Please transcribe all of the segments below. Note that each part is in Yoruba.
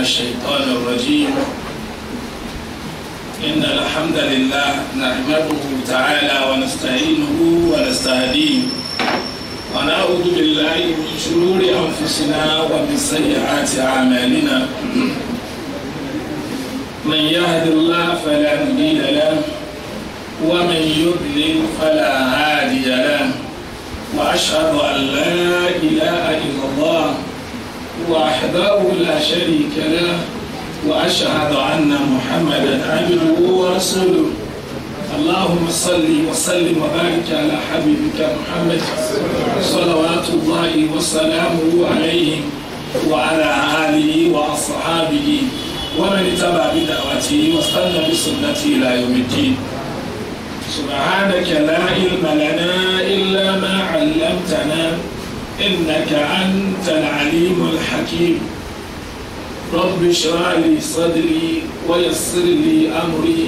الشيطان الرجيم. إن الحمد لله نحمده تعالى ونستعينه ونستهديه ونعوذ بالله من شرور أنفسنا ومن سيئات أعمالنا. من يهد الله فلا مضل له ومن يضلل فلا هادي له، وأشهد أن لا إله إلا الله وحده لا شريك له، وأشهد أن محمدا عبده ورسوله. اللهم صل وسلم وبارك على حبيبك محمد صلوات الله وسلامه عليه وعلى آله وأصحابه ومن اتبع بدعوته واستنى بسنته إلى يوم الدين. سبحانك لا علم لنا إلا ما علمتنا إنك أنت العليم الحكيم. رب اشرح لي صدري ويسر لي أمري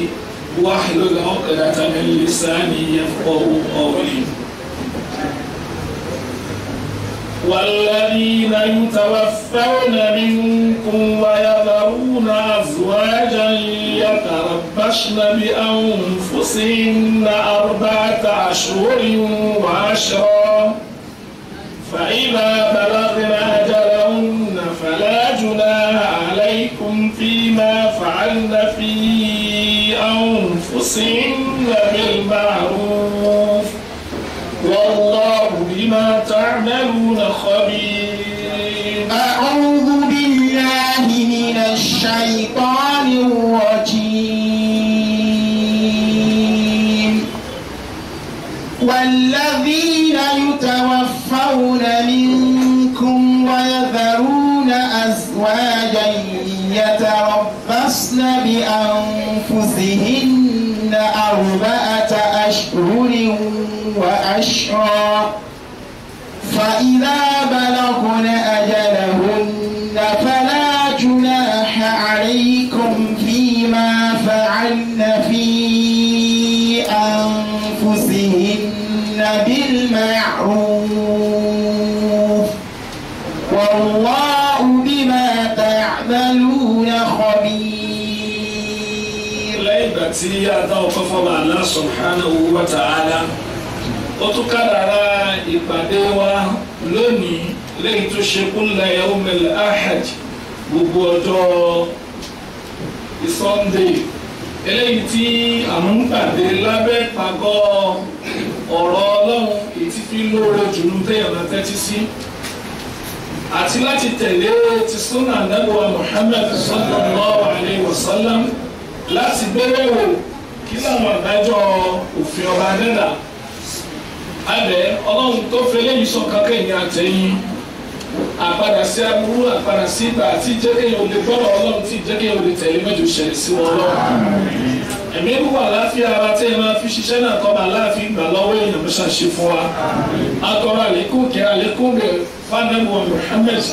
واحلل عقدة من لساني يفقهوا قولي. والذين يتوفون منكم ويذرون أزواجا يتربصن بأنفسهن 4 أشهر وعشرا، فإذا بلغن أجلهن فلا جناح عليكم فيما فعلن في أنفسهن بالمعروف، والله بما تعملون خبير. أعوذ بالله من الشيطان الرجيم. والذين يتوفون منكم ويذرون أزواجا يتربصن بأنفسهن 4 أشهر وعشرا، فإذا بلغن أجلهن فلا جناح عليكم فيما فعلن في أنفسهن بالمعروف، والله بما تعملون خبير. ليبتي أدعوك الله سبحانه وتعالى. Ó tún kádàrá ìpàdé wa lónìí lẹ́yìn tó ṣe kulla yawmil ahad, gbogbo ọjọ́ Sunday, eléyìí tí àwọn ń pàdé lábẹ́ pàgọ́ ọ̀rọ̀ Ọlọ́run èyí tí fi lóore jùlọ téèyàn máa tẹ́tí sí, àti láti tẹ̀lé ti súnà Ànábì wa Muhammad sallallahu alayhi wa sallam, láti gbéyẹ̀wò kí làwọn àdájọ́ òfin ọba dẹ́dà. Abẹ Ọlọ́run tó fẹlẹ́ yìí sọ kankan ìyẹn àtẹ̀yìn, àpadà sí aburú, àpadà sí ibà tí jẹ́kẹ̀yìn ò lè gbọ́dọ̀ Ọlọ́run tí jẹ́kẹ̀yìn ò lè tẹ̀lé mẹ́jọ ṣẹlẹ̀ sí wọn lọ́wọ́. Ẹ̀mí wà láàfin ara tí ẹ máa fi ṣiṣẹ́ náà tọ́ máa láàfin gbà lọ́wọ́ èèyàn mẹ́sà ṣe fún wa. Akọrọ àlékún kẹ àlékún rẹ̀ fánẹ́bù Muhammad.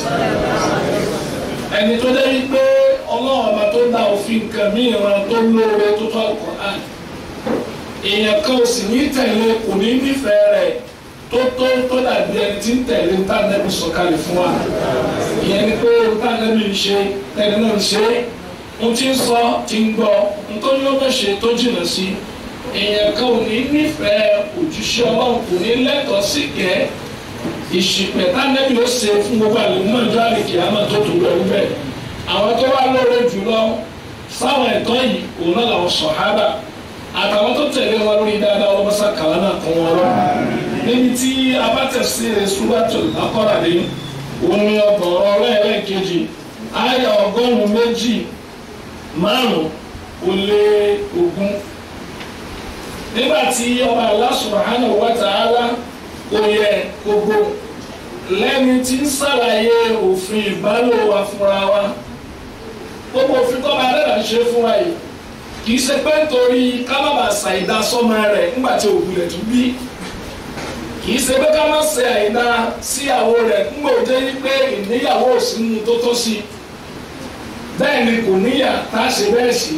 Ẹni tó dé wípé Ọlọ́run ọba tó dá òfin kan mìíràn tó lóore tó tọ́ Al-Qur'an. Èèyàn kan ò sì ní tẹ̀lé, kò ní nífẹ̀ẹ́ rẹ̀ tó dàbí ẹni tí ń tẹ̀lé ń tànẹ́bí sọ̀kalẹ̀ fún wa. Ìyẹn ni pé ń tànẹ́bí ń ṣe tẹ̀lé náà ń ṣe, ń tí ń sọ ti ń gbọ́, ń tó ní ó bẹ̀ ṣe tó jìnnà sí. Èèyàn kan ò ní nífẹ̀ẹ́ òjíṣẹ́ Ọlọ́run, kò ní lẹ́tọ̀ọ́ sí kẹ́ ìṣìpẹ̀ tànẹ́bí ó ṣe fún gbogbo àlùmọ́ ìjọ àlèkè àmọ́ tó tó lọ wíbẹ̀. Àwọn tó wá lóore jùlọ sáwọn ẹ̀tọ́ yìí òun náà làwọn sàhábà àtàwọn tó tẹ̀lé wọn lórí dáadáa wọn bọ́sà kàlánà kan wọn lọ. Níbi tí a bá tẹ̀sí Suratul Baqara dé, òun ni ọgbọ̀n ọ̀rọ̀ ẹlẹ́ẹ̀kejì, àyà 125. Nígbà tí ọba Allah subhanahu wa ta'ala kò yẹ gbogbo lẹ́ni tí ń sàlàyé òfin ìbálò wa fúnra wa, gbogbo òfin tó bá dẹ́dà ń ṣe fúnra yìí kì í ṣe pé nítorí ká má bàa ṣàìdá sọ́mọ rẹ̀ nígbà tí òkú rẹ̀ tún bí, kì í ṣe pé ká má ṣe àìdá síyàwó rẹ̀ nígbà ó jẹ́ pé ìníyàwó òsínú tó tó sí, bẹ́ẹ̀ ni kò níyà tá a ṣe bẹ́ẹ̀ sí.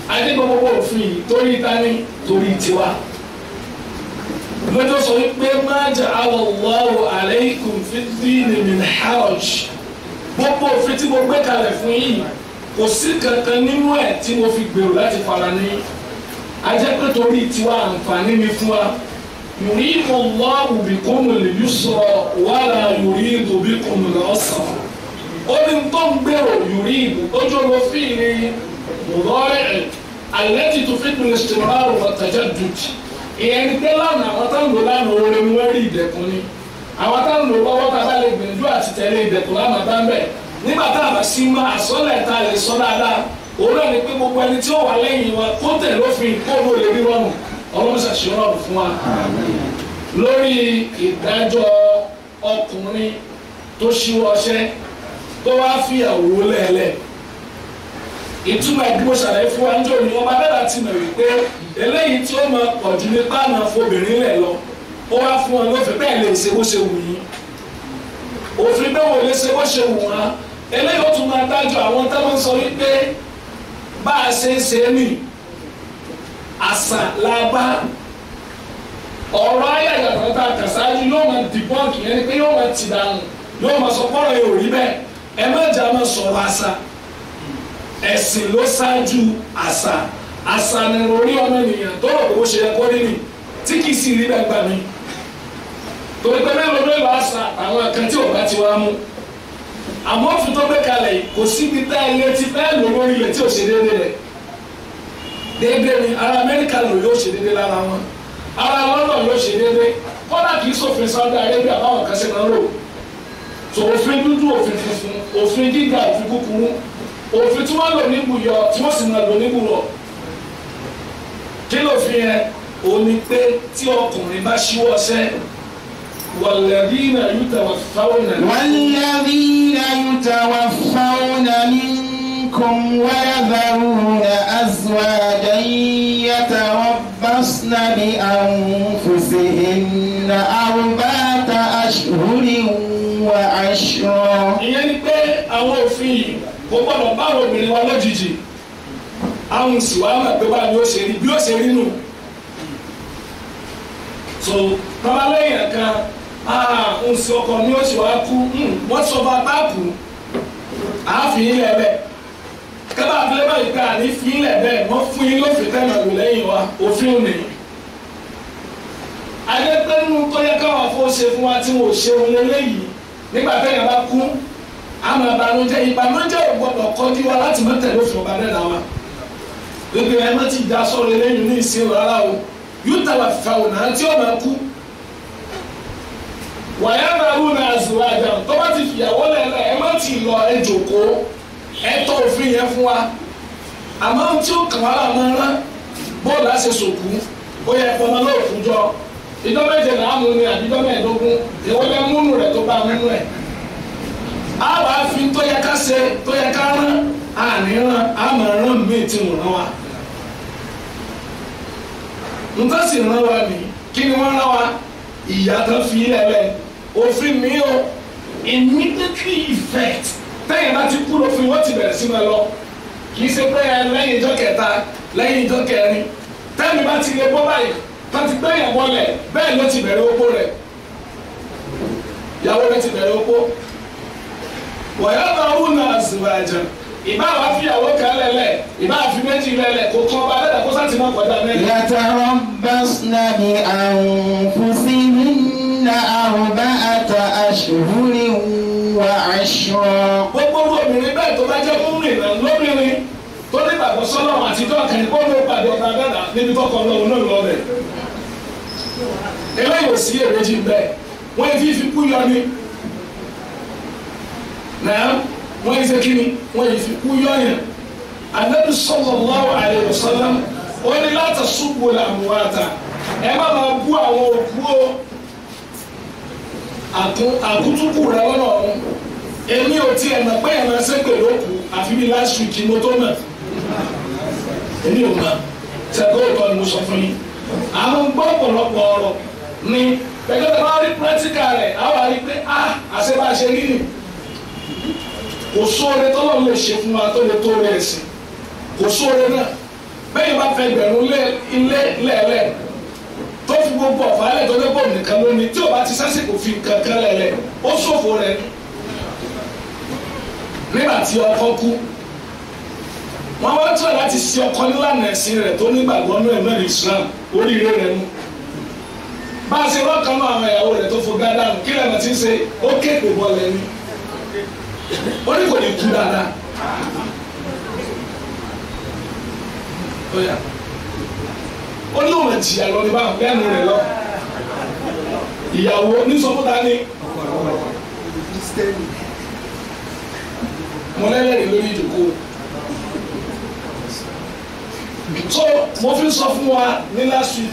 Adé gbogbo òfin torí tani torí tiwa. lọ́jọ́ sọ wípé ma ja'ala Allahu alaykum fi ddini min haraj gbogbo òfin tí mo gbé kalẹ̀ fún yìí kò sí kankan nínú ẹ̀ tí mo fi gbèrò láti fara ní ajẹ́ pé torí tiwa àǹfààní mi fún wa yuridu Allahu bikumul yusra wala yuridu bikumul usra ó ní tó ń gbèrò yuridu ojú ọmọ fíìlì mudari' allati tufidu al-istimrar wa at-tajaddud ìyẹn ní pé lánàá àwọn táwọn lò lánàá oore mú ẹrí ìdẹ̀kùn ni àwọn táwọn lò lọ́wọ́ tá a bá lè gbìyànjú àti tẹ̀lé ìdẹ̀kùn lánàá bá ń bẹ̀ nígbà tá a bá sí mọ́ àsọ́lẹ̀ tá a lè sọ dáadáa òun náà ni pé gbogbo ẹni tí ó wà lẹ́yìn wa kó tẹ̀ lófin kó ló lè rí rọrùn ọlọ́run ṣàṣeyọrọ rọrùn fún wa lórí ìdájọ́ ọkùnrin tó ṣíwọ́ ọṣẹ́ tó wá fìyàwó lẹ́lẹ̀ ìtumọ̀ ìdúró ṣàlàyé fún wa níjọ́ ni wọ́n bá dára ti mọ̀ wípé eléyìí tí ó máa pọ̀ jù ní pàànà fobìnrin lẹ̀ lọ ó wá fún wọn lófin bẹ́ẹ̀ lè ṣe bó ṣe wù yín òfin bẹ́ẹ̀ wò lè ṣe bó ṣe wù wọn eléyìí ó tún máa dájọ́ àwọn tó máa ń sọ wípé bá a ṣe ń ṣe ní àṣà làbá ọ̀rọ̀ ayàyàtọ̀ tá a kà sáájú yóò máa dìbọ́ǹkì yẹn ni pé yóò máa tì dànù yóò máa sọ pọ́nrọ̀ yóò rí bẹ́ẹ̀ ẹ má jà máa sọ̀rọ̀ àṣà ẹ̀sìn ló ṣáájú àṣà àṣà ni orí ọmọ ènìyàn tó rò pé ó ṣe yẹ kó rí ni tí kì í sì rí bẹ́ẹ̀ gbà mí torí pé mélòó àṣà àwọn kan tí ò bá ti wá mú àmọ́ òfin tó gbé kalẹ̀ yìí kò síbi tá ilé ti fẹ́ lò lórí ilẹ̀ tí ò ṣe déédéé rẹ̀ déédéé ni ara Amẹ́ríkà lò yóò ṣe déédéé lára wọn ara London yóò ṣe déédéé kódà kì í ṣòfin Saudi Arabia báwọn kan ṣe máa ń lò so òfin dúdú òfin funfun òfin gíga òfin kúkúrú òfin tí wọ́n lò ní bùyọ tí wọ́n sì máa lò ní bùrọ̀ kí ló fi yẹn òní pé tí ọkùnrin bá ṣíwọ́ ọṣẹ́ والذين يتوفون منكم ويذرون أزواجا يتربصن بأنفسهن 4 أشهر وعشرا. ìyẹn ni pé àwọn òfin yìí kò gbọdọ̀ bá àwọn obìnrin wa lójijì àwọn sì wá mọ̀ pé báyìí ó ṣe rí bí ó ṣe rí nù. so tọ́lá lẹ́yìn ẹ̀ka ń sọ ọkọ ní oṣù wa kú wọ́n sọ bá báàkù àáfin ilẹ̀ bẹ́ẹ̀ kábà abúlé báyìí pé àní fi ilẹ̀ bẹ́ẹ̀ wọ́n fún yín lófin tẹ́lẹ̀ lò lẹ́yìn wa òfin òní. adépẹ́nu tó yẹ káwọn afọ ṣe fún wa tí wọn ò ṣe wọn lélẹ́yìí nígbà tẹ́yìn bá kú àmọ́ ìbànújẹ́ ò gbọdọ̀ kọjú wa láti má tẹ̀lé òfin ọba dẹ́dá wa. gbogbo ẹ̀ má ti dá sọ̀rọ̀ lẹ́yìn ní ìsìn rárá o yóò tàbí fàwọn náà tí ó máa kú. ويذرون أزواجا tó bá ti fìyàwó lẹ́lẹ̀ ẹ má ti lọ ẹ jókòó ẹ tọ́ òfin yẹn fún wa àmọ́ tí ó kàn wá láwọn rán bóòlù àṣẹ sòkú ó yẹ fọmọ náà fún jọ ìjọ méje náà mú ni àbí ìjọ mẹ́ẹ̀ẹ́dógún ìwọ lẹ múnú rẹ tó bá múnú ẹ á wàá fi tó yẹ ká ṣe tó yẹ ká rán àní rán àmọ́ rán míì tí mo rán wa nǹkan sì rán wa nìyí kí ni wọ́n rán wa ìyá tó fi lẹ́lẹ̀ òfin mi o immediately effect tẹ́yìn bá ti kú lófin wọ́n ti bẹ̀rẹ̀ sí máa lọ kì í ṣe pé lẹ́yìn ìjọ kẹta lẹ́yìn ìjọ kẹrin tẹ́yìn bá ti lè bọ́ báyìí tó ti gbẹ̀yìn wọlé bẹ́ẹ̀ ló ti bẹ̀rẹ̀ opó rẹ̀ ìyàwó rẹ̀ ti bẹ̀rẹ̀ opó wọ̀nyá bá wù náà zùwàjà ìbá wa fi ìyàwó kan lẹ́lẹ̀ ìbá fi méjì lẹ́lẹ̀ kó kọ́ bá dẹ́dà kó sáti má kọjá mẹ́rin. يتربصن بأنفسهن 4 أشهر وعشرا. gbogbo obìnrin bẹ́ẹ̀ tó bá jẹ́ múmìnà lóbìnrin tó ní ìgbàgbọ́ sọ́nà àti tó kàn kó ló pàdé ọ̀tá dẹ́dà níbi tó kọ́ lọ́wọ́ náà lọ rẹ̀. eléyìí ò sí èrèjì bẹ́ẹ̀ wọ́n fi fi kú yọ ni. wọ́n yìí ṣe kí ni wọ́n yìí fi kú yọ̀yàn Ànábì sallallahu alaihi wasallam ó ní la tasubbu al-amwata ẹ má máa bú àwọn òkú o àkútúkù rẹ lọ́nà ọ̀hún èmi ò tiẹ̀ mọ̀ pé ẹ̀ máa ṣe pè lókù àfi bí last week mo tó mọ̀ èmi ò mọ̀ ṣẹ́gbẹ́ òótọ́ ni mo sọ fún yín àwọn gbọ́ ọ̀pọ̀lọpọ̀ ọ̀rọ̀ ni pẹ̀lú ẹ̀ máa rí practical rẹ̀ àwọn àrí pé àṣẹ bá ṣe rí ni kò sóore tọ́lọ́ lè ṣe fún wa tó lè tó rẹ̀ sí kò sóore náà bẹ́ẹ̀ bá fẹ́ gbẹ̀rún ilé lẹ́ẹ̀lẹ́ tó fi gbogbo ọ̀fàálẹ̀ tó débò nìkan lónìí tí o bá ti sásìkò fi kankan lẹ́lẹ̀ ó ṣòfò rẹ̀ ni nígbà tí ọkọ kú wọ́n wá tún láti ṣe ọkọ nílànà ẹ̀sìn rẹ̀ tó nígbàgbọ́ ní ẹ̀mẹ́rin Islam oríire rẹ̀ mú bá a ṣe rọ́ọ̀kan náà àwọn ìyàwó rẹ̀ tó fo gádàmù kí lẹ́nu ti ń ṣe ó kéèpè bọ́ọ̀lù ẹni ó ní kò ní kú dáadáa ó ní òun jìyà lọ ní báwọn bẹ́ẹ̀ni rẹ̀ lọ ìyàwó oníṣọ́fúnta ní mo lẹ́lẹ́rìí lórí ìdókòwò so mo fi sọ fún wa ní last week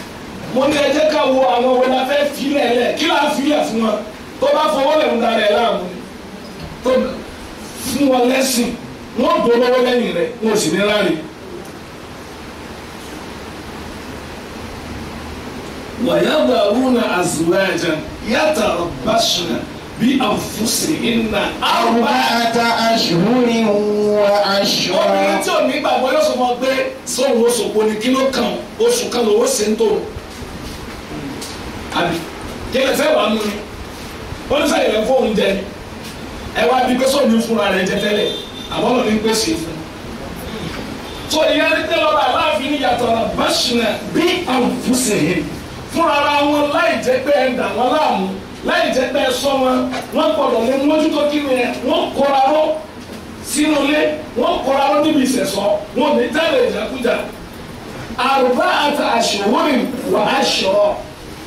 mo ní ẹ jẹ́ ká wo àwọn ọ̀wẹ́ la fẹ́ filẹ̀ lẹ̀ kí láà filẹ̀ fún wọn tó bá fọwọ́ lẹ̀ ń darẹ̀ láàmú tó fún wọn lẹ́sìn wọ́n dò lọ́wọ́ lẹ́yìn rẹ̀ wọn ò sì ní ráre. ويذرون أزواجا يتربصن بأنفسهن أربعة أشهر وعشرا. obìnrin tí ò ní gbàgbọ́ yóò sọ fún ọ pé sóhun oṣù kò ní kí ló kàn oṣù kan lówó ṣe ń tó àbí kí ẹ fẹ́ wàá mú ni wọ́n ní sáyẹn lẹ́ fóun jẹ ni ẹ wá bí pé sóhun ní fúnra rẹ̀ jẹ tẹ́lẹ̀ àwọn náà ní pèsè fún un so ìyá ní tẹ́lẹ̀ ọba aláàfin ní yatarabbasna bí anfusihin fúnra ara wọn láì jẹ́ pé ẹ dà wọ́n láàmú láì jẹ́ pé ẹ sọ wọn gbọ́dọ̀ lé mójútó kí ni ẹ wọ́n kóra ró sínú ilé wọ́n kóra ró níbi ìṣẹ̀sọ́ wọn ní tẹ́lẹ̀ ìjàkújà arba'ata ashhurin wa ashra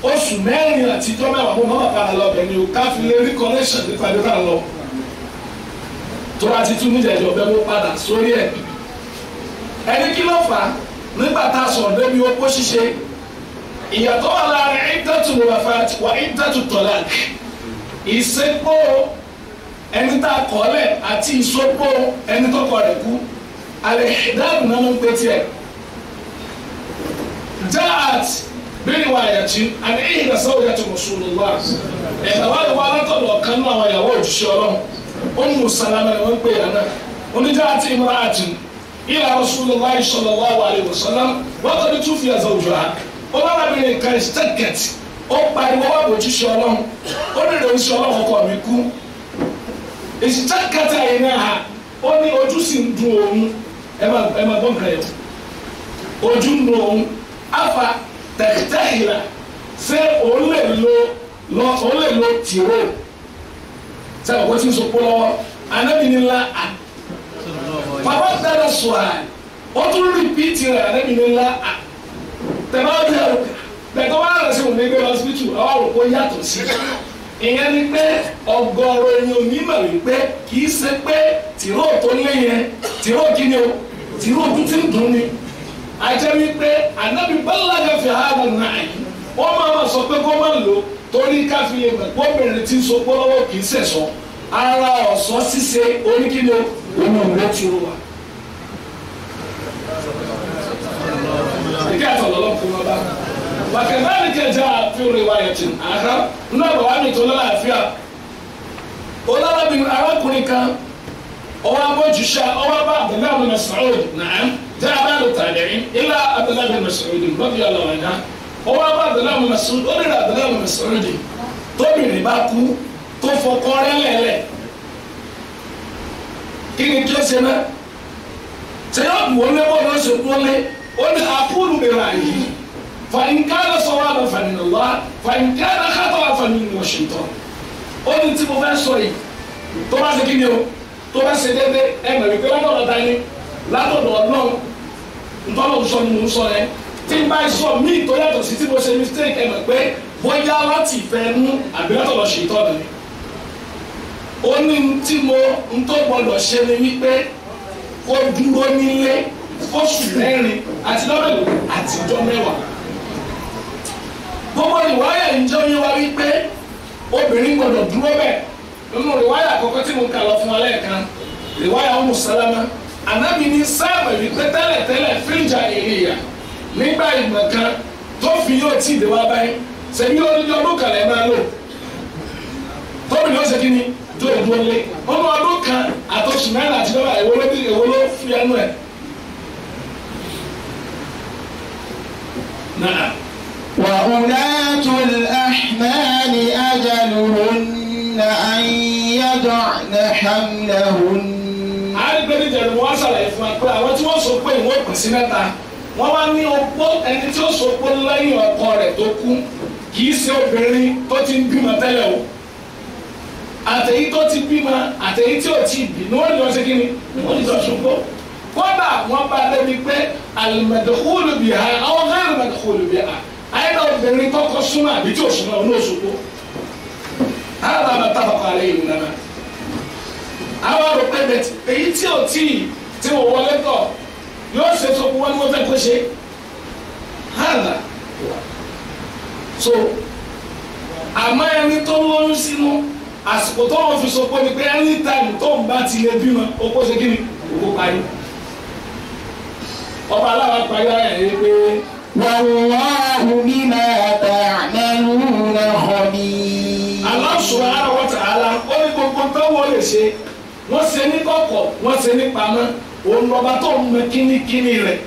oṣù mẹ́rin àtijọ́ mẹ́wàá fún mọ́mọ́ padà lọ bẹ̀ ni o ká fi lè rí connection nípa bí ká lọ tó bá ti tún níjẹ̀jọ́ bẹ́ẹ̀ mú padà sórí ẹ̀ ẹni kí ló fà á nígbà tá a sọ̀rọ̀ débi opó ṣíṣe ìyàtọ̀ wà láàrin iddatu wafat wa iddatu talaq ìsepò ẹni tá a kọ́lẹ̀ àti ìsopò ẹni tó kọ́ rẹ̀ kú al-ihdad náà ń pè tiẹ̀ ja'at biriwayatin an ihda zawjati Rasulullah ẹ̀ka wà lọ́wọ́ alátọ̀dọ̀ kan náà àwọn ìyàwó òjíṣẹ́ Ọlọ́run Ummu Salama ni wọ́n ń pè yàrá oníja'at imra'atun ila Rasulillah sallallahu alayhi wa sallam wa qad tufiya zawjuha ọlọ́mọbìnrin kan stẹ́kẹ̀t ó pariwo wà bójú ṣe Ọlọ́run ó nílò oṣù Ọlọ́run ọkọ mi kú stẹ́kẹ̀t àyè náà ha ó ní ojú sì ń dùn òun ẹ máa gbọ́n kan yẹn ojú ń dùn òun afa tẹ̀tẹ̀hìlà ṣé òun lè lo tìró sẹ́wọ̀n kó tí ń sopó lọ́wọ́ anábìnrin à bàbá dára sọ à ó tún rìpíìtì rẹ̀ anábìnrin à tẹ̀lé bẹ̀tọ̀ wà lọ sí òun ní gbé hospital àwọn àròkọ yàtọ̀ sí ìyẹn ni pé ọgọ́rọ̀ ẹni onímọ̀ wípé kì í ṣe pé tìró tó lé yẹn tìró kí ni o tìró tó ti ń dùn ni àjẹ́ wípé ànábì balaga fi hàdà náà yìí wọ́n máa sọ pé kó má lò torí káfí lè mọ̀ pé obìnrin tí ń so pọ́lọ́wọ́ kì í sẹ̀sọ́ ara ọ̀sọ́ ṣíṣe oníkíni o òun ò lè tìró wa. ìkẹ́tọ̀ lọ́lọ́ kó má bá وكذلك جاء في رواية آخر نبغى أن تقول فيها ولا بين أراكنك أو أبو جشا أو أبو عبد الله بن مسعود نعم جاء بعض التابعين إلى عبد الله بن مسعود رضي الله عنه أو أبو عبد الله بن مسعود أو عبد الله بن مسعود tóbi baku tó fọkọ rẹ̀ lẹ́lẹ̀ kí ni kí ó ṣe náà ṣe yóò dùn ó lé bó ló ṣe kú lé ó ní àkúrú bẹ̀rẹ̀ àyè. فإن كان صوابا فمن الله فإن كان خطأ فمن الشيطان ó ní tí mo fẹ́ sọ yìí tó bá ṣe kí ni o tó bá ṣe déédé ẹ mọ̀ wípé látọ̀dọ̀ dání látọ̀dọ̀ ọlọ́run ntọ́lọ́run sọ ni mo ń sọ yẹn tí n bá sọ míì tó yàtọ̀ sí tí mo ṣe mistake ẹ mọ̀ pé bóyá láti ìfẹ́ mú àbí látọ̀dọ̀ ṣètọ́ ni ó ní tí mo ń tó gbọdọ̀ ṣe ni wípé kó dúró nílé fóṣù mẹ́rin àti lọ́mẹ́lò àtijọ́ mẹ́wàá. Gbogbo ìwáyà ìjọ yín wá wípé obìnrin gbọdọ̀ dúró bẹ́ẹ̀ nínú ìwáyà àkọ́kọ́ tí mo kà lọ fún wa lẹ́ẹ̀kan ìwáyà Ummu Salama ànábì ní sáàmù wípé tẹ́lẹ̀tẹ́lẹ̀ fíjà èèyàn nígbà ìgbọ̀n kan tó fi yóò tí ì dé wá báyìí ṣèbí ọdún kan lẹ́ẹ̀ máa lò tóbi ní ó ṣe kí ni tó ìdúró lé ọmọ ọdún kan àtọ̀sùn mẹ́rin àti lọ́wọ́ èwo ló fi ẹnu ẹ̀ náà. وأولاة الأحمال أجلهن أن يضعن حملهن níjẹ̀rù wọ́n ṣàlàyé fún wa pé àwọn tí wọ́n sopó ìwọ̀n pín sí mẹ́ta wọ́n wá ní opó ẹni tí ó sopó lẹ́yìn ọkọ rẹ̀ tó kú kì í ṣe obìnrin tó ti ń bímọ tẹ́lẹ̀ o àtẹ̀yí tó ti bímọ àtẹ̀yí tí ò tí ì bí ní wọ́n ní wọ́n ṣe kí ni wọ́n ní sopó kódà wọ́n bá débi pé al-madkhulu biha aw ghayr al-madkhulu biha àyẹ̀dá obìnrin kọ́kọ́ súnmọ́ àbí tí ò súnmọ́ ọ ní òṣogbo hādhā mā ittafaqa alayhi al-ulama àwọn àròpẹ́ bẹ̀tì èyí tí ò tí tí wọ́n wọlé tọ̀ yóò ṣe tó wọ́n ní wọ́n fẹ́ kó ṣe hàlà so àmọ́ ẹni tó lóyún sínú àsìkò tó wọ́n fi so pé ní pé anytime tó ń bá ti lè bímọ ó kó ṣe kí ni ó parí ọba aláwa parí ara ẹ̀ pé. Wallahu bima ta'maluna khabir. Allah subhanahu wa ta'ala ó ní gbogbo tó wọ́n lè ṣe wọ́n ṣe ní kọ̀kọ̀ wọ́n ṣe ní pamọ́ òun lọ́ba tó ń mọ kínníkínní rẹ̀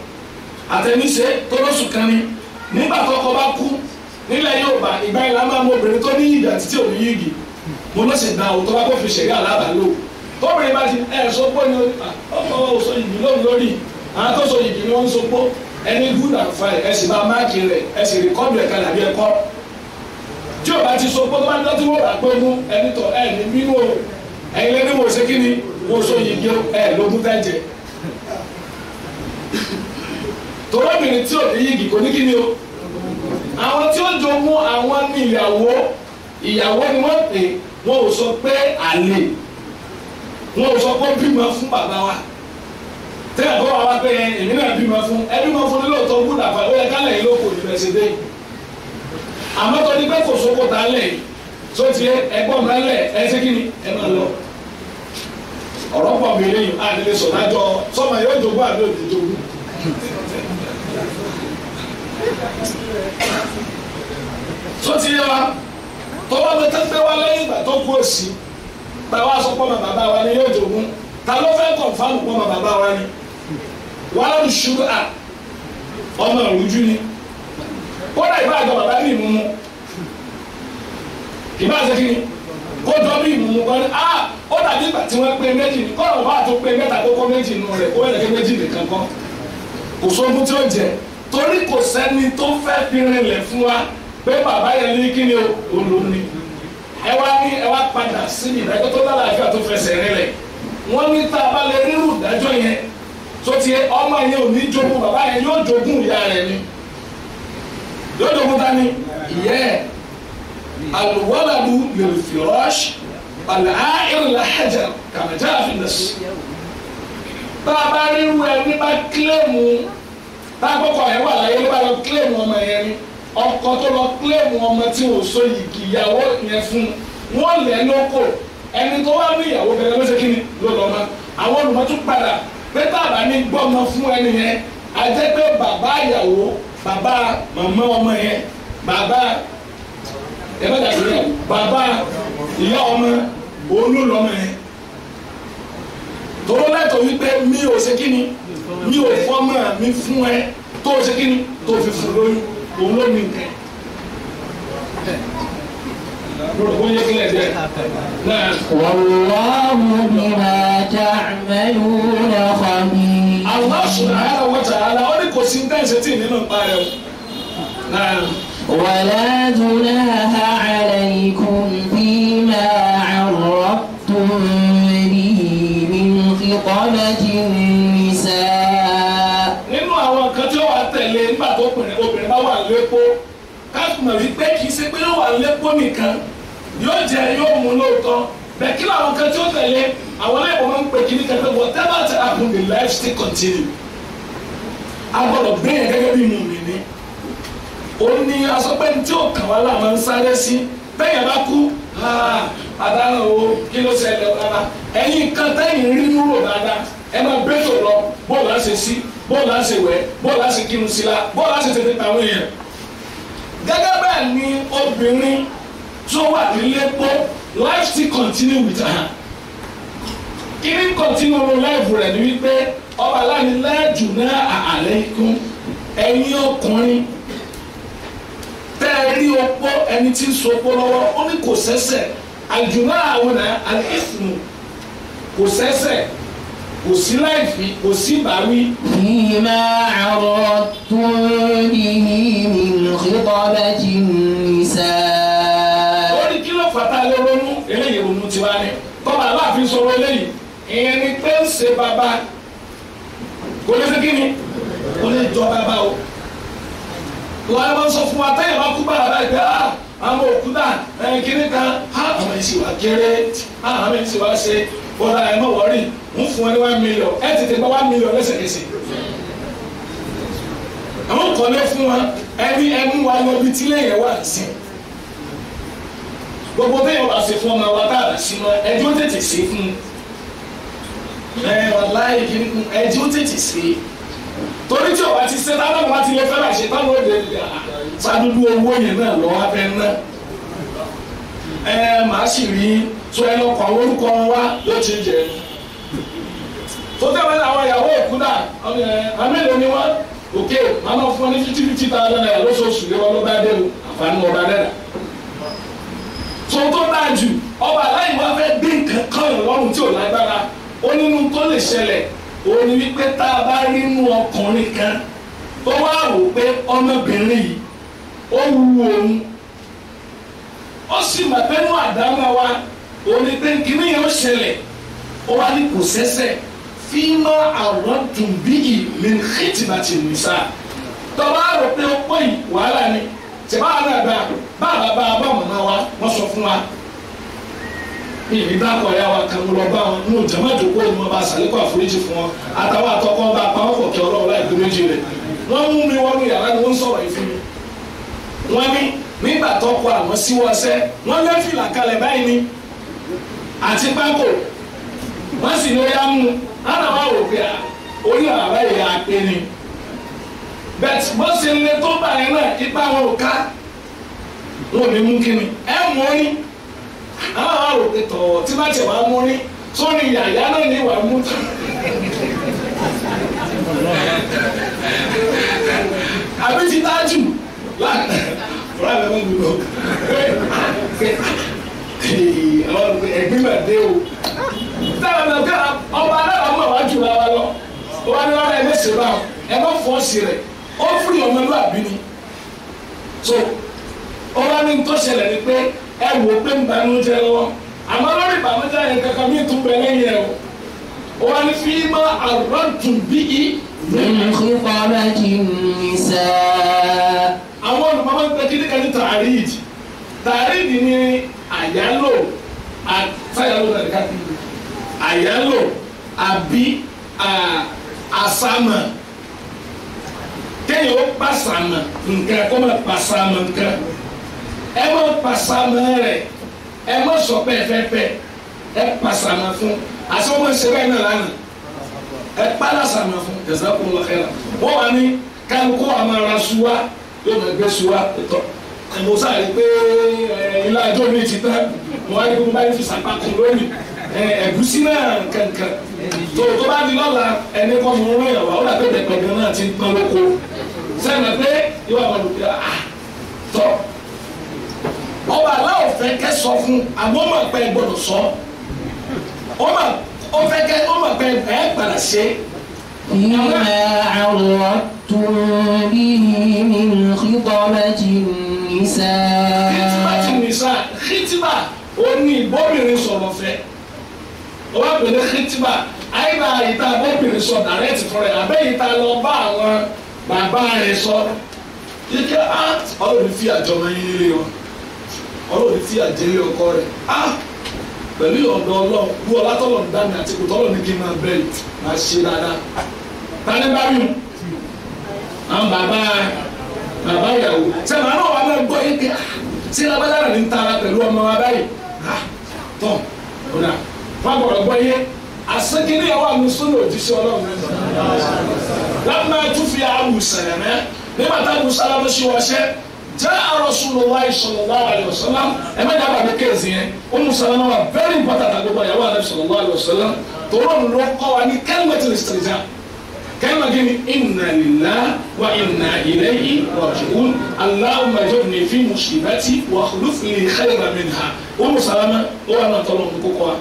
àtẹniṣe tó lóṣù kan ní nígbà tọkọ bá kú nílẹ̀ Yorùbá ìgbà ìlà máa mọ obìnrin tó ní ìdí àti tí ò ní yìgì mo ló sì dá òótọ́ bá kó fi ṣẹ̀rí àlábàálò tóbìnrin bá ti sopó ni ọkọ òṣò yìgì lóhùn lórí àwọn tó so yìgì ni wọ́n ń sopó ẹni good and fine ẹ sì máa máàkì rẹ̀ ẹ sì rìkọ́dù ẹ̀ka làbí ẹ̀kọ́ tí ò bá ti sopó tó bá dọ́tí wọ́n rà pé mú ẹni tọ̀ ẹ̀ ní bínú o ẹ̀yin lẹ́ni mo ṣe kí ni mo so yìgì ẹ̀ lógún tẹ́jẹ̀ torobìnrin tí ò ní yìgì kò ní kí ni o àwọn tí ó jogún àwọn ní ìyàwó ni wọ́n pè wọ́n ò sọ pé àlè wọ́n ò sọ pé bímọ fún bàbá wa tẹ́lẹ̀ kó wa wá pé èmi náà bímọ fún ẹ bímọ fún ní lóòótọ́ gúdà fún ẹ ó yẹ kálẹ̀ yìí ló kò níbẹ̀ ṣe dé àmọ́ tó ní pé kò sóko tá a lẹ̀ yìí tó ti ẹgbọ́n máa lẹ̀ ẹ ṣé kí ni ẹ máa lọ ọ̀rọ̀ pọ̀ mi lẹ́yìn àdìlẹ̀ sọ̀dájọ́ sọ́mọ yóò jogún àbí òdì jogún. tó ti yẹ wa tó bá bẹ tẹ́tẹ́ wa lẹ́yìn ìgbà tó kú òsì báwa sọ pé ọmọ bàbá wa ni yóò jogún ta ló fẹ́ kọ̀ǹfàmù pé ọmọ bàbá wa ni wàá lù ṣubú à ọmọ ìrújú ni kódà ìbá àjọ bàbá ní ìmúmú ìbá àjọ kí ni kó jọ bí ìmúmú kan ní ó dàbí ìgbà tí wọ́n pé méjì ní kọ́nà bá tó pé mẹ́ta tó kọ́ méjì nù rẹ̀ kó wẹ́n lẹ́kẹ́ méjì nìkan kọ́ kò sóhun tí ó jẹ torí kò sẹ́ni tó fẹ́ fi rinlẹ̀ fún wa pé bàbá yẹn ní kí ni olóni ẹ wá padà sí ìdájọ́ tó lálàáfíà tó fẹsẹ̀ rinlẹ̀ wọ́n ní tá a bá lè rírù ìdájọ́ yẹn tó ti ọmọ yẹn ò ní jogún bàbá yẹn yóò jogún ìyá rẹ̀ ni yóò jogún dání ìyẹ́ ẹ̀ alwaladu lil firash al-a'ir al-hajar kama jaa fi an-nas tá a bá rírù ẹni bá kílẹ̀mù tá a kọ́kọ́ ẹ̀ wà láyé ló bá lọ kílẹ̀mù ọmọ yẹn ni ọkọ tó lọ kílẹ̀mù ọmọ tí ò so yìgì ìyàwó yẹn fún wọn lẹ̀ lóko ẹni tó wá ní ìyàwó bẹ̀rẹ̀ ló ṣe kí ni ló lọ mọ́ àwọn olùmọ̀tún padà pé bàbá ní gbọ́mọ fún ẹni yẹn a jẹ́ pé bàbá ìyàwó bàbá màmá ọmọ yẹn bàbá ẹ̀mẹ́ta sí yẹn bàbá ìyá ọmọ olólọ́mọ yẹn tòró lẹ́tọ̀ wípé mi ò ṣe kí ni mi ò fọ́mọ mi fún ẹ tó ṣe kí ni tó fi fún lóyún òun ló ní nǹkan. Wallahu bima ta'maluna khabir. Allah subhanahu wa ta'ala ó ní kò sí ní tẹ́sí tí nínú ìparẹ́ o. ولا جناح عليكم فيما عرضتم به من خطبة النساء. nínú àwọn nǹkan tí ó wà tẹ̀lé nígbà tó obìnrin bá wà lépo káàkiri wípé kì í ṣe pé yóò wà lépo nìkan yóò jẹ yóò mú lóòótọ́ bẹ́ẹ̀ kí làwọn kan tí ó tẹ̀lé àwọn ẹ̀kọ́ máa ń pè kíní kan pé whatever to happen the life still continue. a gbọ́dọ̀ gbẹ̀yìn gẹ́gẹ́ bí mùmínì ó ní asọ́pẹ́ni tí ó kàn wá láwọn ń sáré sí bẹ́ẹ̀ bá kú àdáhùn o kí ló ṣẹlẹ̀ rárá ẹ̀yin kan tẹ́yìn rí núrò dáadáa ẹ máa bẹ́tò lọ bọ́ọ̀lù á ṣe sí bọ́ọ̀lù á ṣe wẹ̀ bọ́ọ̀lù á ṣe kírun sí la bọ́ọ̀lù á ṣe tètè tàwọn èèyàn. gẹ́gẹ́ bẹ́ẹ̀ ni obìnrin tó wà nílé pọ́ life still continue with her. kiri continue no life rẹ̀ ni wípé ọba aláàánú lẹ́jù náà àlẹ́ ikú ẹ̀yin ọkùnrin tẹ́ẹ̀rí opó ẹni tí ń so opó lọ́wọ́ ó ní kò sẹ́sẹ̀ àjùmọ̀ àwọn náà àlẹ́fùnù kò sẹ́sẹ̀ kò sí láìfi kò sí ìbáwí. فيما عرضتم به من خطبة النساء. ó ní kí ló fàtà lé ronú eléyìí ronú tiwa ni tọ́ba aláàfin sọ̀rọ̀ eléyìí ìyẹn ni pé ń ṣe bàbá kò lè ṣe kí ni kò lè jọ bàbá o. wọ́n á máa ń sọ fún wa tẹ́yìn bá kú bàbá ìgbà àwọn òkúta kíní kan àwọn èsì wa kéré àwọn èsì wa ṣe bọ́lá ẹ̀ mọ̀ wọ́rì ń fún ẹ ní $1 million ẹ tètè gba $1 million lẹ́sẹ̀kẹsẹ̀. àwọn kọ́lé fún wa ẹni ẹmú wa lọ bí tílé yẹn wà sí. gbogbo bẹ́ẹ̀ wà sí fún ọmọ wa tá a bá sí mọ́ ẹjọ́ tètè sí fún wàláyé kíní kún ẹjọ́ tètè sí. torí tí o bá ti ṣe táwọn bá ti lè fẹ́ bá ṣe táwọn ò lè sádúdú owó yẹn náà lọ́wọ́ abẹ́ náà. màá sì rí tó ẹ lọ kọ àwọn orúkọ wọn wá ló ti jẹ tó tẹ́wọ́n àwọn ìyàwó òkú náà àmẹ́lẹ̀ ni wọ́n òkè máa máa fún ọ ní $50,000 lóṣooṣù lé wọn ló bá dé o àǹfààní ọba dẹ́rẹ́ tó tó dáa jù ọba aláìwá fẹ́ gbé nǹkan kan lọ́rùn tí ò lágbára ó nínú tó lè ṣẹlẹ̀ òun ni wípé tá a bá rí inú ọkùnrin kan tó wá wò pé ọmọbìnrin yìí ó wu òun ó sì mà pé nú àdámọ́ wa òní pé kíní yẹn ó ṣẹlẹ̀ ó wá ní kò sẹ́sẹ̀ fíìmà àwọn tùbíyì ní khitbati nisa tọ́ba rò pé ó pọ̀ yìí wàhálà ni tẹ̀bá àgbà bàbá bá màmá wa wọ́n sọ fún wa ìbí dákọ̀ ya wa kan lọ bá wọn nínú jama jòkó ni wọn bá sàlékọ̀ àforíjì fún wọn àtàwọn àtọkọ bá pa wọn kọ̀ kí ọlọ́run láì gbé méjì rẹ̀ wọ́n mú mi wọnú yàrá ni wọ́n ń sọ̀rọ̀ yìí fún mi wọ́n ní nígbà tọ́kọ àwọn síwọ́sẹ́ wọ́n lé fìlà kalẹ̀ báyìí ni àti pákó wọ́n sì ní ó yá mú àná wà wò pé orí àbá yìí á pé ni bẹ́ẹ̀ bó ṣe lé tó bá yẹn náà ipa wọn ò ká wọn ò ní mú kíni ẹ mú ó ní àwọn àwọn rò pé tọ̀ tí bá tẹ̀ wá mú ní tó ní yàyà náà ní ìwà mú tán. àbí ti dájú láàrín fúlàní ẹ̀mọ́ gbogbo ẹ̀gbìn náà dé o. táwọn ọ̀nà ká ọba náà mọ̀ wá jù wá lọ wá ní ọ̀rẹ́ ẹ̀ lẹ́sẹ̀ báwọn ẹ̀ bá fọ́ sí rẹ̀ ó fúri ọmọlúwàbí ni. so ọba ní tó ṣẹlẹ̀ ni pé ẹ wò pé ń banújẹ́ lọ́wọ́ àmọ́ lórí ìbànújẹ́ yẹn kankan mi tún bẹ lẹ́yìn ẹ o wọ́n ní fi máa àrùn tún bí i. من خطبة النساء. àwọn olùmọ̀mọ́ ń pẹ́ kí ní kan ní tààrídì tààrídì ni àyálò àtàyálò náà ká bí àyálò àbí àsámà kéèyàn ó pàṣàmà nǹkan kó má pàṣàmà nǹkan ẹ má pàṣàmà rẹ̀ ẹ má sọ pẹ́ẹ́pẹ́ẹ́pẹ́ ẹ pàṣàmà fún àti wọ́n má ṣe bẹ́ẹ̀ náà lánàá ẹ pàṣàmà fún jazakumullahu khairan wọ́n wà ní kálukú àmàrà suwa yóò máa gbé suwa tọ́ mo sáré pé ilé ẹjọ́ mi ti tán mo wá ní kó mo bá yẹ fi sàpá kan lónìí ẹ̀gúsí náà kankan tó bá di lọ́la ẹni kọ́ mo rán ìyàwó àwọn àgbẹ̀ pẹ̀pẹ̀ gan náà ti ń pọ́n lóko sẹ́yìn pé yóò wà lóko tọ́ ọba aláwọ̀ fẹ́ kẹ́ sọ fún àmọ́ ọmọ pẹ́ gbọ́dọ̀ sọ ó fẹ́ kẹ́ ọmọ pẹ́ ẹ̀ padà ṣe. فيما عرضتم به من خطبة النساء. خطبة النساء خطبة ó ní bóbìnrin sọ̀rọ̀ fẹ́ ó wá pè ní khitiba àyíká ìta bóbìnrin sọ dàrẹ́tì fún rẹ̀ àbẹ́ ìta lọ bá àwọn bàbá rẹ̀ sọ kíkẹ́ ọlọ́run fi àjọmọ yín nílé wọn ọlọ́run fi àjẹlé ọkọ rẹ̀ pẹ̀lú ọ̀dọ̀ ọlọ́run bí ọlátọ́lọ̀ ń dá mi àti kòtọ́lọ̀ ní kí n máa bẹ̀rẹ̀ máa ṣe dáadáa tani bá mi àwọn bàbá ìyàwó sẹ́wọ̀n náà wà náà gbọ́ yín kí sí abájára ní tara pẹ̀lú ọmọ wa báyìí tọ́ ọ̀dà fagbọ̀rọ̀ gbọ́ yé asekele yà wà ní sọ́nà òjíṣẹ́ ọlọ́run láti máa tún fi àwù sẹ̀rẹ̀ nígbà tá a bù sára bó ṣe wọṣẹ́ jẹ́ Rasulullahi sallallahu alaihi wasallam ẹ má dábàá ní kéèzì yẹn Ummu Salama wà very important àgbẹ̀gbọ̀ yà wà Nabi sallallahu alaihi wasallam tòró ló kọ́ wa ní kalimatul istijab كما قال إنا لله وإنا إليه راجعون اللهم اجرني في مصيبتي واخلف لي خيرا منها Ummu Salama ó wà náà tọ́lọ̀ ní kókó wa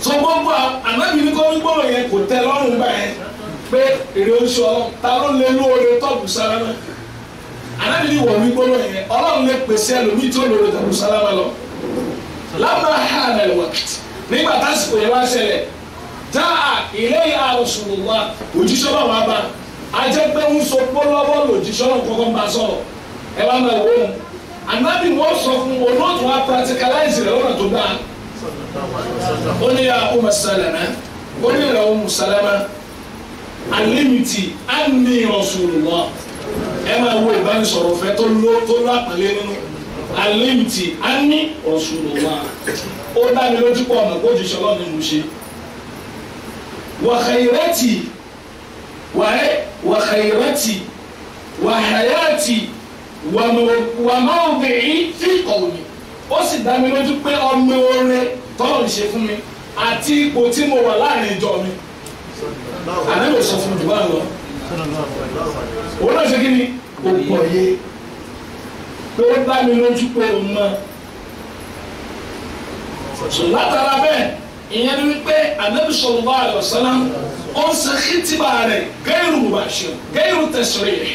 so gbogbo ànábì ní kó gbọ́dọ̀ yẹn kò tẹ́ lọ́rùn báyẹn pé èrè oṣù ọlọ́run ta ló lé lóore tọ́pù sálámà ànábì ní wọ̀ ní gbọ́dọ̀ yẹn ọlọ́run lè pèsè ẹlòmíì tó lóore tọ́pù sálámà lọ. lámà hàn ẹ̀ wọ̀t nígbà tásìkò yẹn wá ṣẹlẹ̀ tá ilé Rasulullah òjíṣẹ́ náà wá bá ajẹ́ pé ń so pólọ́wọ́ lòjíṣẹ́ náà kọ́kọ́ bá sọ̀rọ̀ ẹ wá máa wò ó ànábì wọ́n sọ fún olóòtú wa practicalize rẹ̀ lọ́nà tó dáa ó ní ya Salama ó ní ìrẹ̀ Salama alimiti anni Rasulullah ẹ máa wo ìbánisọ̀rọ̀ fẹ́ tó lápàlẹ́ nínú alimiti anni Rasulullah ó dá mi lójú pọ̀ ọ̀nà kó jíṣẹ́ náà ni mo ṣe wa khayrati wa khayrati wa hayati wa mawdi'i fi qawmi ó sì dá mi lójú pé ọmọ oore tọ́lọ̀ ń ṣe fún mi àti ipò tí mo wà láàrin ìjọ mi ànábì sọ fún jùlọ lọ òun náà ṣe kí ni òpò yé pé ó dá mi lójú pé òun náà sọ látara bẹ́ẹ̀ ìyẹn ni wípé ànábì sallallahu alaihi wasallam ó ń ṣe khitiba rẹ̀ gairu mubashir gairu tasrih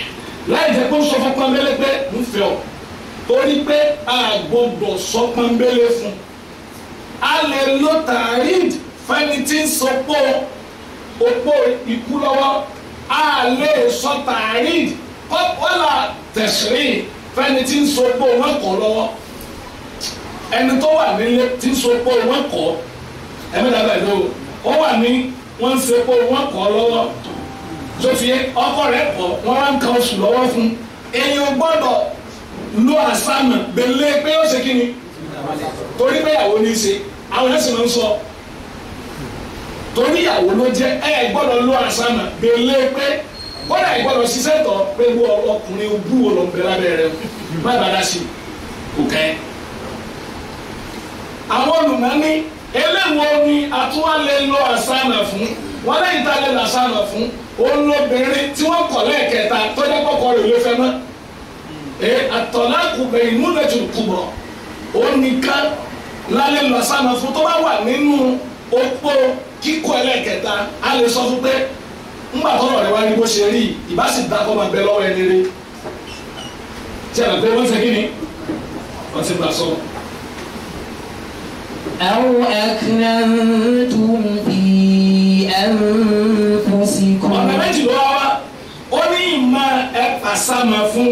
láì jẹ́ pé ó sọ fún pọ́nbélé pé ń fẹ́ ọ torí pé a gbọ́dọ̀ sọ pọ́nbélé fún a lè lo tààríd fẹ́ni tí ń sọ pé opó ikú lọ́wọ́ a lè sọ tààríd kọ́pọ́lá tẹ̀sírì fẹ́ni tí ń sọ pé wọ́n kọ́ lọ́wọ́ ẹni tó wà nílé tí ń sọ pé wọ́n kọ́ ẹ̀mí dàgbà ìlú ó wà ní wọ́n ń sọ pé wọ́n kọ́ lọ́wọ́ tó fi ọkọ rẹ̀ kọ́ wọ́n wá ń kan oṣù lọ́wọ́ fún èèyàn gbọ́dọ̀ lo àsámà bẹ̀lẹ́ pé ó ṣe kí ni torí pé ìyàwó ní í ṣe àwọn ẹ̀sìn máa ń sọ torí ìyàwó ló jẹ́ ẹ gbọ́dọ̀ lo àsámà bẹ̀lẹ́ pé kódà ìgbọ́dọ̀ ṣiṣẹ́ tọ̀ pé ọkùnrin ojú wo ló ń bẹ lábẹ́ rẹ̀ má bàdá sí kò kẹ́ àwọn olùmọ́ni eléwo ni àtúwálé lo àsámà fún wọn lẹ́yìn tá a lè lo àsámà fún olóbìnrin tí wọ́n kọ̀ lẹ́ẹ̀kẹta tó jẹ́ kọ́kọ́ rẹ̀ ló fẹ́ mọ́ àtọ̀láàkù bẹ̀yìn múlẹ̀tù kùbọ̀ oníkan lálẹ́ lọ sáma fún tó bá wà nínú opó kíkọ́ ẹlẹ́kẹta a lè sọ fún pé ńgbà tọ́rọ̀ rẹ̀ wá ní bó ṣe rí ìbá sì dá kọ́ máa bẹ lọ́wọ́ ẹni rí tí a lè pé wọ́n ṣe kí ni wọ́n ti gbà sọ. أو أكننتم في أنفسكم. ọ̀nà méjì ló wá ó ní ìmọ̀ ẹ̀pà sáma fún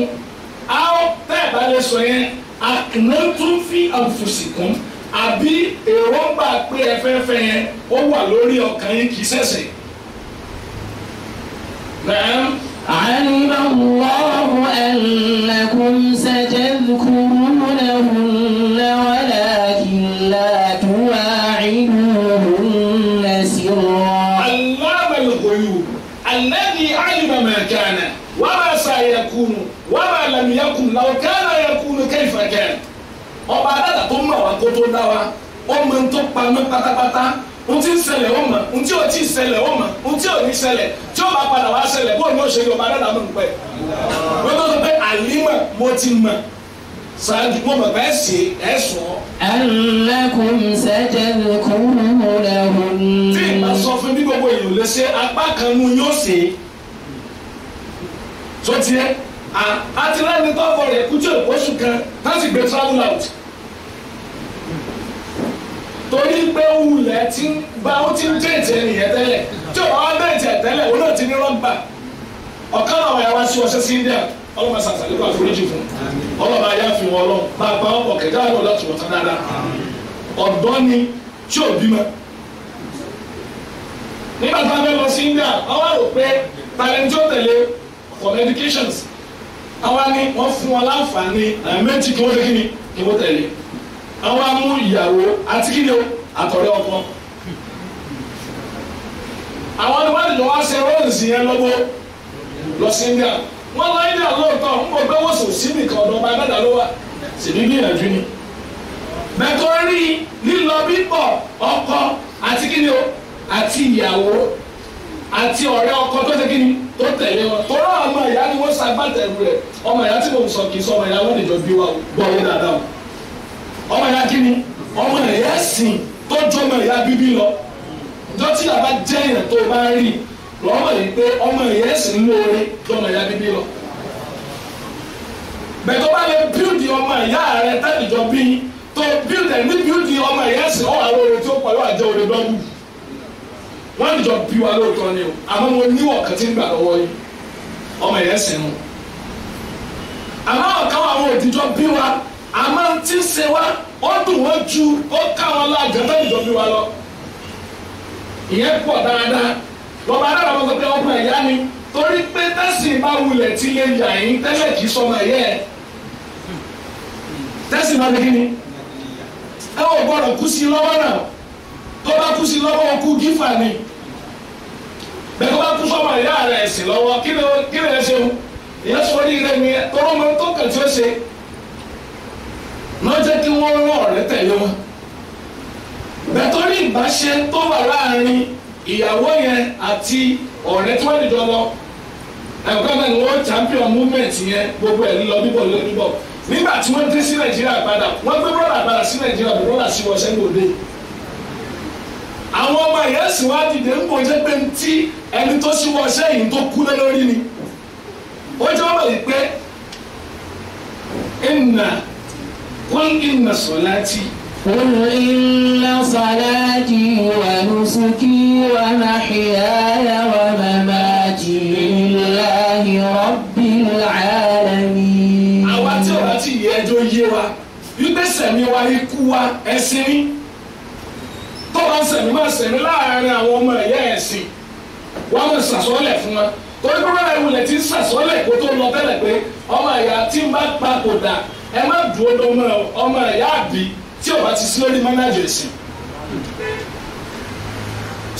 àwọn bẹ́ẹ̀ bá lè sọ yẹn aknantum fi anfusikum àbí èròǹgbà pé ẹfẹ́fẹ́ yẹn ó wà lórí ọkàn yín kì í ṣẹ̀ṣẹ̀. علم الله أنكم ستذكرونهن ولكن لا تواعدوهن سرا. علام الغيوب الذي علم ما كان وما سيكون وما لم يكن لو كان يكون كيف كان. ọba adáda tó mọ̀ wá kó tó dá wa ó mọ̀ tó pamọ́ pátápátá ohun tí ń ṣẹlẹ̀ ó mọ̀ ohun tí ò tí ì ṣẹlẹ̀ ó mọ̀ ohun tí ò ní ṣẹlẹ̀ tí ó bá padà wá ṣẹlẹ̀ bóun ní ó ṣe ní ọba adáda mọ̀ nípa ẹ̀. wọ́n tó sọ pé àlímọ̀ mo ti mọ̀ ṣáájú mo mọ̀ bẹ́ẹ̀ ṣe ẹ̀ sọ. أنكم ستذكرونهن. tí ìgbà sọ fún bí gbogbo èèyàn lè ṣe apá kan nu yóò ṣe tó tiẹ̀ àti lẹ́ni tọ́kọ rẹ̀ kú tí oṣù kan láti gbé travel out torí pé wulẹ̀ tí ń bá ó ti ń déètì ẹnìyẹn tẹ́lẹ̀ tí ò bá wá déètì ẹ̀ tẹ́lẹ̀ òun náà ti ní rọ́gbà ọ̀kan náà wáyà wá sí ọṣẹ́ sí India ọlọ́mọ sàṣàlẹ́ kó àforíjì fún ọlọ́mọ ayá fi wọn lọ bá a bá wọn pọ̀ kẹjá lọ láti wọ́n tán dáadáa ọ̀dọ́ ni tí ò bímọ nígbà tá a fẹ́ lọ sí India àwọn rò pé talent tí ó tẹ̀lé for medications àwa ni wọ́n fún wọn láǹfààní méjì kí wọ́n ṣe kí ni kí wọ́n tẹ̀lé àwọn amú ìyàwó àti kí ni o àtọ̀rẹ́ ọkọ àwọn ni wọ́n lè lọ wá ṣe rọ́ọ̀sì yẹn lọ́wọ́ lọ sí India wọ́n lọ India lóòótọ́ ń bọ̀ pé wọ́n sò sí nìkan ọ̀dọ̀ ọba dada ló wà sì ní gbìyànjú ni bẹ́tọ̀ rí lílọ bíbọ̀ ọkọ àti kí ni o àti ìyàwó àti ọ̀rẹ́ ọkọ tó ṣe kí ni tó tẹ̀lé wọn tọ́rọ ọmọ ìyá ni wọ́n ṣagbátẹ̀rù rẹ̀ ọmọ ìyá tí mo sọ kì í sọ ọmọ ìyá wọn ìjọ bí wa gbọ́ yé dáadáa ọmọ ìyá kí ni ọmọ ìyá sìn tó jọmọ ìyá bíbí lọ ìjọ tí a bá jẹ́ èèyàn tó bá rí lọ́wọ́ yìí pé ọmọ ìyá ẹ̀sìn ń lóore jọmọ ìyá bíbí lọ bẹ́ẹ̀ tó bá lè bíúdì ọmọ ìyá rẹ tẹ́lifíjọ bí tó bíúdì ní bíúdì ọmọ ìyá ẹ̀sìn ọ̀hún àwọn oore tí ó pẹ̀lú àjọ oore lọ́wọ́ wọ́n ní jọ bí wa lóòótọ́ ni o àmọ́ mo níwọ̀ kan tí ń gbà lọ́wọ́ yìí ọmọ ìyá ẹ̀sìn nù àmọ́ ọ̀kan àwọn òdìjọ́ bí wa àmọ́ tí ń ṣe wa ó dùn wọ́n ju ó ká wọn lọ àjọ tẹ́lifíjọ bí wa lọ ìyẹn pọ̀ dáadáa lọ́ba adára wọn sọ pé ọmọ ẹ̀yá ni torí pé tẹ́sìn bá wulẹ̀ tí lè yà yín tẹ́lẹ̀ kì í sọmọ ẹ̀yẹ ẹ̀ tẹ́sìn bá dégé ni ẹ ò gbọ́dọ̀ kú sí lọ́wọ́ náà tó bá kú sí lọ́wọ́ kú gífà ni bẹ́ẹ̀ tó bá kú sọmọ ẹ̀yà rẹ̀ ẹ̀sìn lọ́wọ́ kí ni ẹ ṣe o ìyẹn sọ ní ilé mi tọrọ mọ tó kàn tí ó ṣe náà jẹ́ kí wọ́n rán ọ̀rẹ́ tẹ̀lé wọn bẹ́ẹ̀ tó ní ìbáṣe tó wà láàrin ìyàwó yẹn àti ọ̀rẹ́ tí wọ́n dìjọ lọ ẹ̀kọ́ náà ni wọ́n champion movement yẹn gbogbo ẹ̀ lílọ bíbọ̀ nígbà tí wọ́n dé sí Nàìjíríà padà wọ́n gbé brọ́dà padà sí Nàìjíríà brọ́dà sí wọ́n sẹ́ńgò dé àwọn ọmọ yẹn sì wá dìde ń bò jẹ́ pé tí ẹni tó sí wọ́n sẹ́yìn tó kú lé lórí ni ó jẹ́ wọ́n lè pé inna salati. قل إن صلاتي ونسكي ومحياي ومماتي لله رب العالمين. àwa tí ọ̀rọ̀ àti ìyẹ́jọ́ yé wa wípé sẹ̀mí wa ikú wa ẹ̀sìn ní tó bá ń sẹ̀mí máa sẹ̀mí láàárín àwọn ọmọ ẹ̀yà ẹ̀sìn wọ́n máa sàsọ́lẹ̀ fún wa torí pé wọ́n ìwúlẹ̀ tí ń sàsọ́lẹ̀ kó tó lọ tẹ́lẹ̀ pé ọmọ ẹ̀yà tí ń bá papòdà ẹ má dúró lọ́mọ ọmọ ẹ̀yà àbí tí o bá ti sí lórí mánájì ẹ̀sìn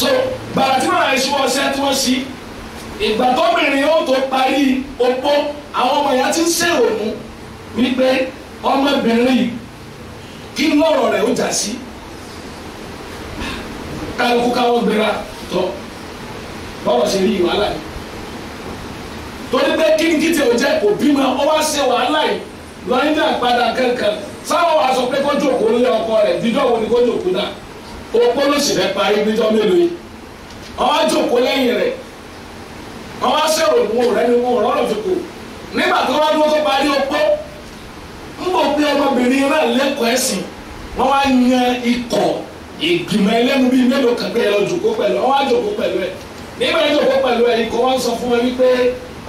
so bàrà tí wọ́n ṣe wọ́n ṣe tí wọ́n ṣí ìgbà tóbìnrin yóò tó parí opó àwọn ọmọ ìyá tí ń ṣèrònú wípé ọmọbìnrin kí lọ́rọ̀ rẹ̀ ó jà sí kálukú káwọn gbéra tọ́ bọ́wọ́ ṣe rí wàhálà yìí torí pé kí ni kìtì ò jẹ́ kò bímọ ó wá ṣe wàhálà yìí lọ́yìn náà padà kankan sáwọn wa sọ pé kó jókòó lé ọkọ rẹ̀ dídọ́ wo ni kó jókòó náà opó ló sì fẹ́ parí níjọ́ mélòó yìí ọwọ́ jókòó lẹ́yìn rẹ̀ ọwọ́ sẹ́wọ̀n ìwọ̀n rẹ̀ ni wọ́n rọ́rọ̀ fi kù nígbà tó wá dúró tó parí opó ń bò pé ọmọbìnrin náà lẹ́kọ̀ọ́ ẹ̀sìn wọ́n wá yan ikọ̀ ìgbìmọ̀ ẹlẹ́nu bíi mélòó kan pé ẹ lọ jókòó pẹ̀lú ọwọ́ jókòó pẹ̀lú ẹ̀ nígbà yẹn jókòó pẹ̀lú ẹ̀ ikọ̀ wọn sọ fún ẹ wípé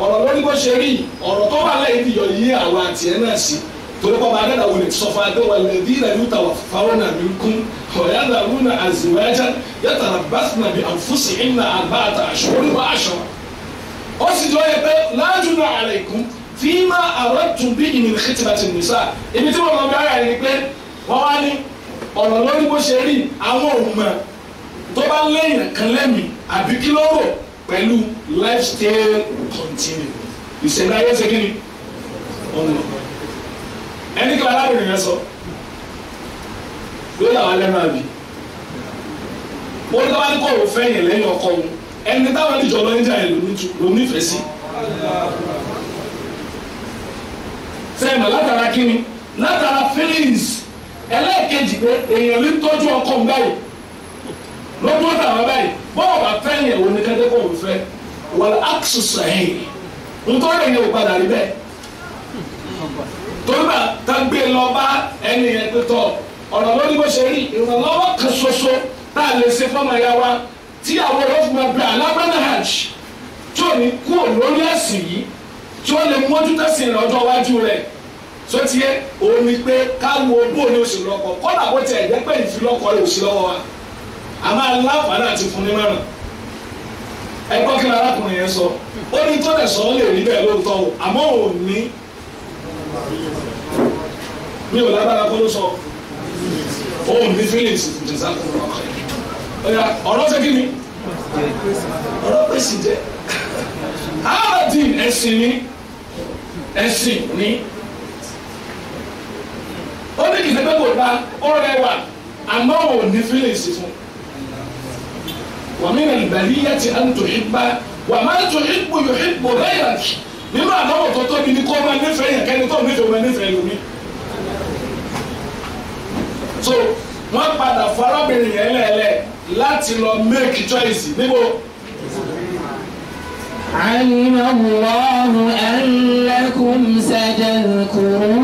ọ̀rọ̀ lórí bó ṣe rí ọ̀rọ̀ tó wà lẹ́yìn ìdíyọ̀ yí àwọn àti ẹ̀ náà sí torí kọ́ bá dẹ́nà wòlé sọ fún adé wà lẹ́dí ilẹ̀ yóò tà wà fáwọn náà mi kún ọ̀yá náà lúnà àzìwájá yàtàrà bàtìnà bí ànfúsì ìnà àbáàtà àṣọrí wà aṣọ. ó sì jọ yẹ pé láàjú náà àlẹ́ ikú tí má àrọ́ tún bí ìnìyàn kìtìlá ti nìsá ibi tí wọ́n lọ bí ara yẹn ni pé wọ́n wá ní ọ̀rọ̀ lórí bó ṣe rí àwọn òmùmọ̀ tó bá lẹ́yìn kan lẹ́mìí àbí kí ló rò pẹ̀lú lifestyle continue ìṣẹ̀lẹ̀ ayé ṣe kí ni ọ̀nà ẹni kí alábìnrin yẹn sọ ló yà wá lẹ́nu àbí wọ́n dábàá ní kó o fẹ́ yẹn lẹ́yìn ọkọ wọn ẹni táwọn ìjọ lọ ń jà yẹn ló nífẹ̀ẹ́ sí sẹ́yìn látara kí ni látara feelings ẹlẹ́ẹ̀kejì pé èèyàn lè tọ́jú ọkọ ń báyìí lọ́dún ọ̀tà wọn báyìí bọ́ọ̀ bá fẹ́ yẹn òun ní kẹ́kẹ́ kó o fẹ́ wọ́n àkùsùsù ẹ̀yìn nítorí ẹ̀yìn ò padà rí bẹ́ẹ̀ torípa tàgbé lọ bá ẹni yẹn pé tọ ọ̀rọ̀ lórí bó ṣe rí ìrànlọ́wọ́ kan ṣoṣo tá a lè ṣe fọ́mọ ya wa tí àwọn olóòfin máa bẹ alágbádá hajj tí ò ní kú lórí ẹ̀sìn yìí tí ó lè mójú tẹ̀sìn rẹ̀ ọjọ́ iwájú rẹ̀ tó ti yẹ òun ni pé káwo bó ní oṣù lọ́kọ̀ kọ́dà bó tiẹ̀ jẹ́ pé ìfilọ́kọ̀ rẹ̀ òṣì lọ́wọ́ wa a máa láǹfààní àti fún ní márùn ẹgbọ́n kí ni arákùnrin yẹn sọ ó ní tó lẹ̀ sọ ó lè rí bẹ́ẹ̀ lóòótọ́ o àmọ́ òun ní mi ò lábára kó ló sọ òun ní feelings ìjọba ọ̀rọ̀ ṣe kí ni ọ̀rọ̀ pèsè jẹ́ aladin ẹ̀sìn ní ó ní kìí ṣe pé kò dá ó rẹwà àmọ́ òun ní feelings fún wa min al-baliyyati an tuhibba wa ma tuhibbu yuhibbu ghayrak nínú àdáwọ̀ tó tóbi ní kó máa nífẹ̀ẹ́ yẹn kẹ́ni tó nífẹ̀ẹ́ máa nífẹ̀ẹ́ lómi. So wọ́n padà fún arábìnrin yẹn lẹ́ẹ̀lẹ́ láti lọ make choice níbo. علم الله أنكم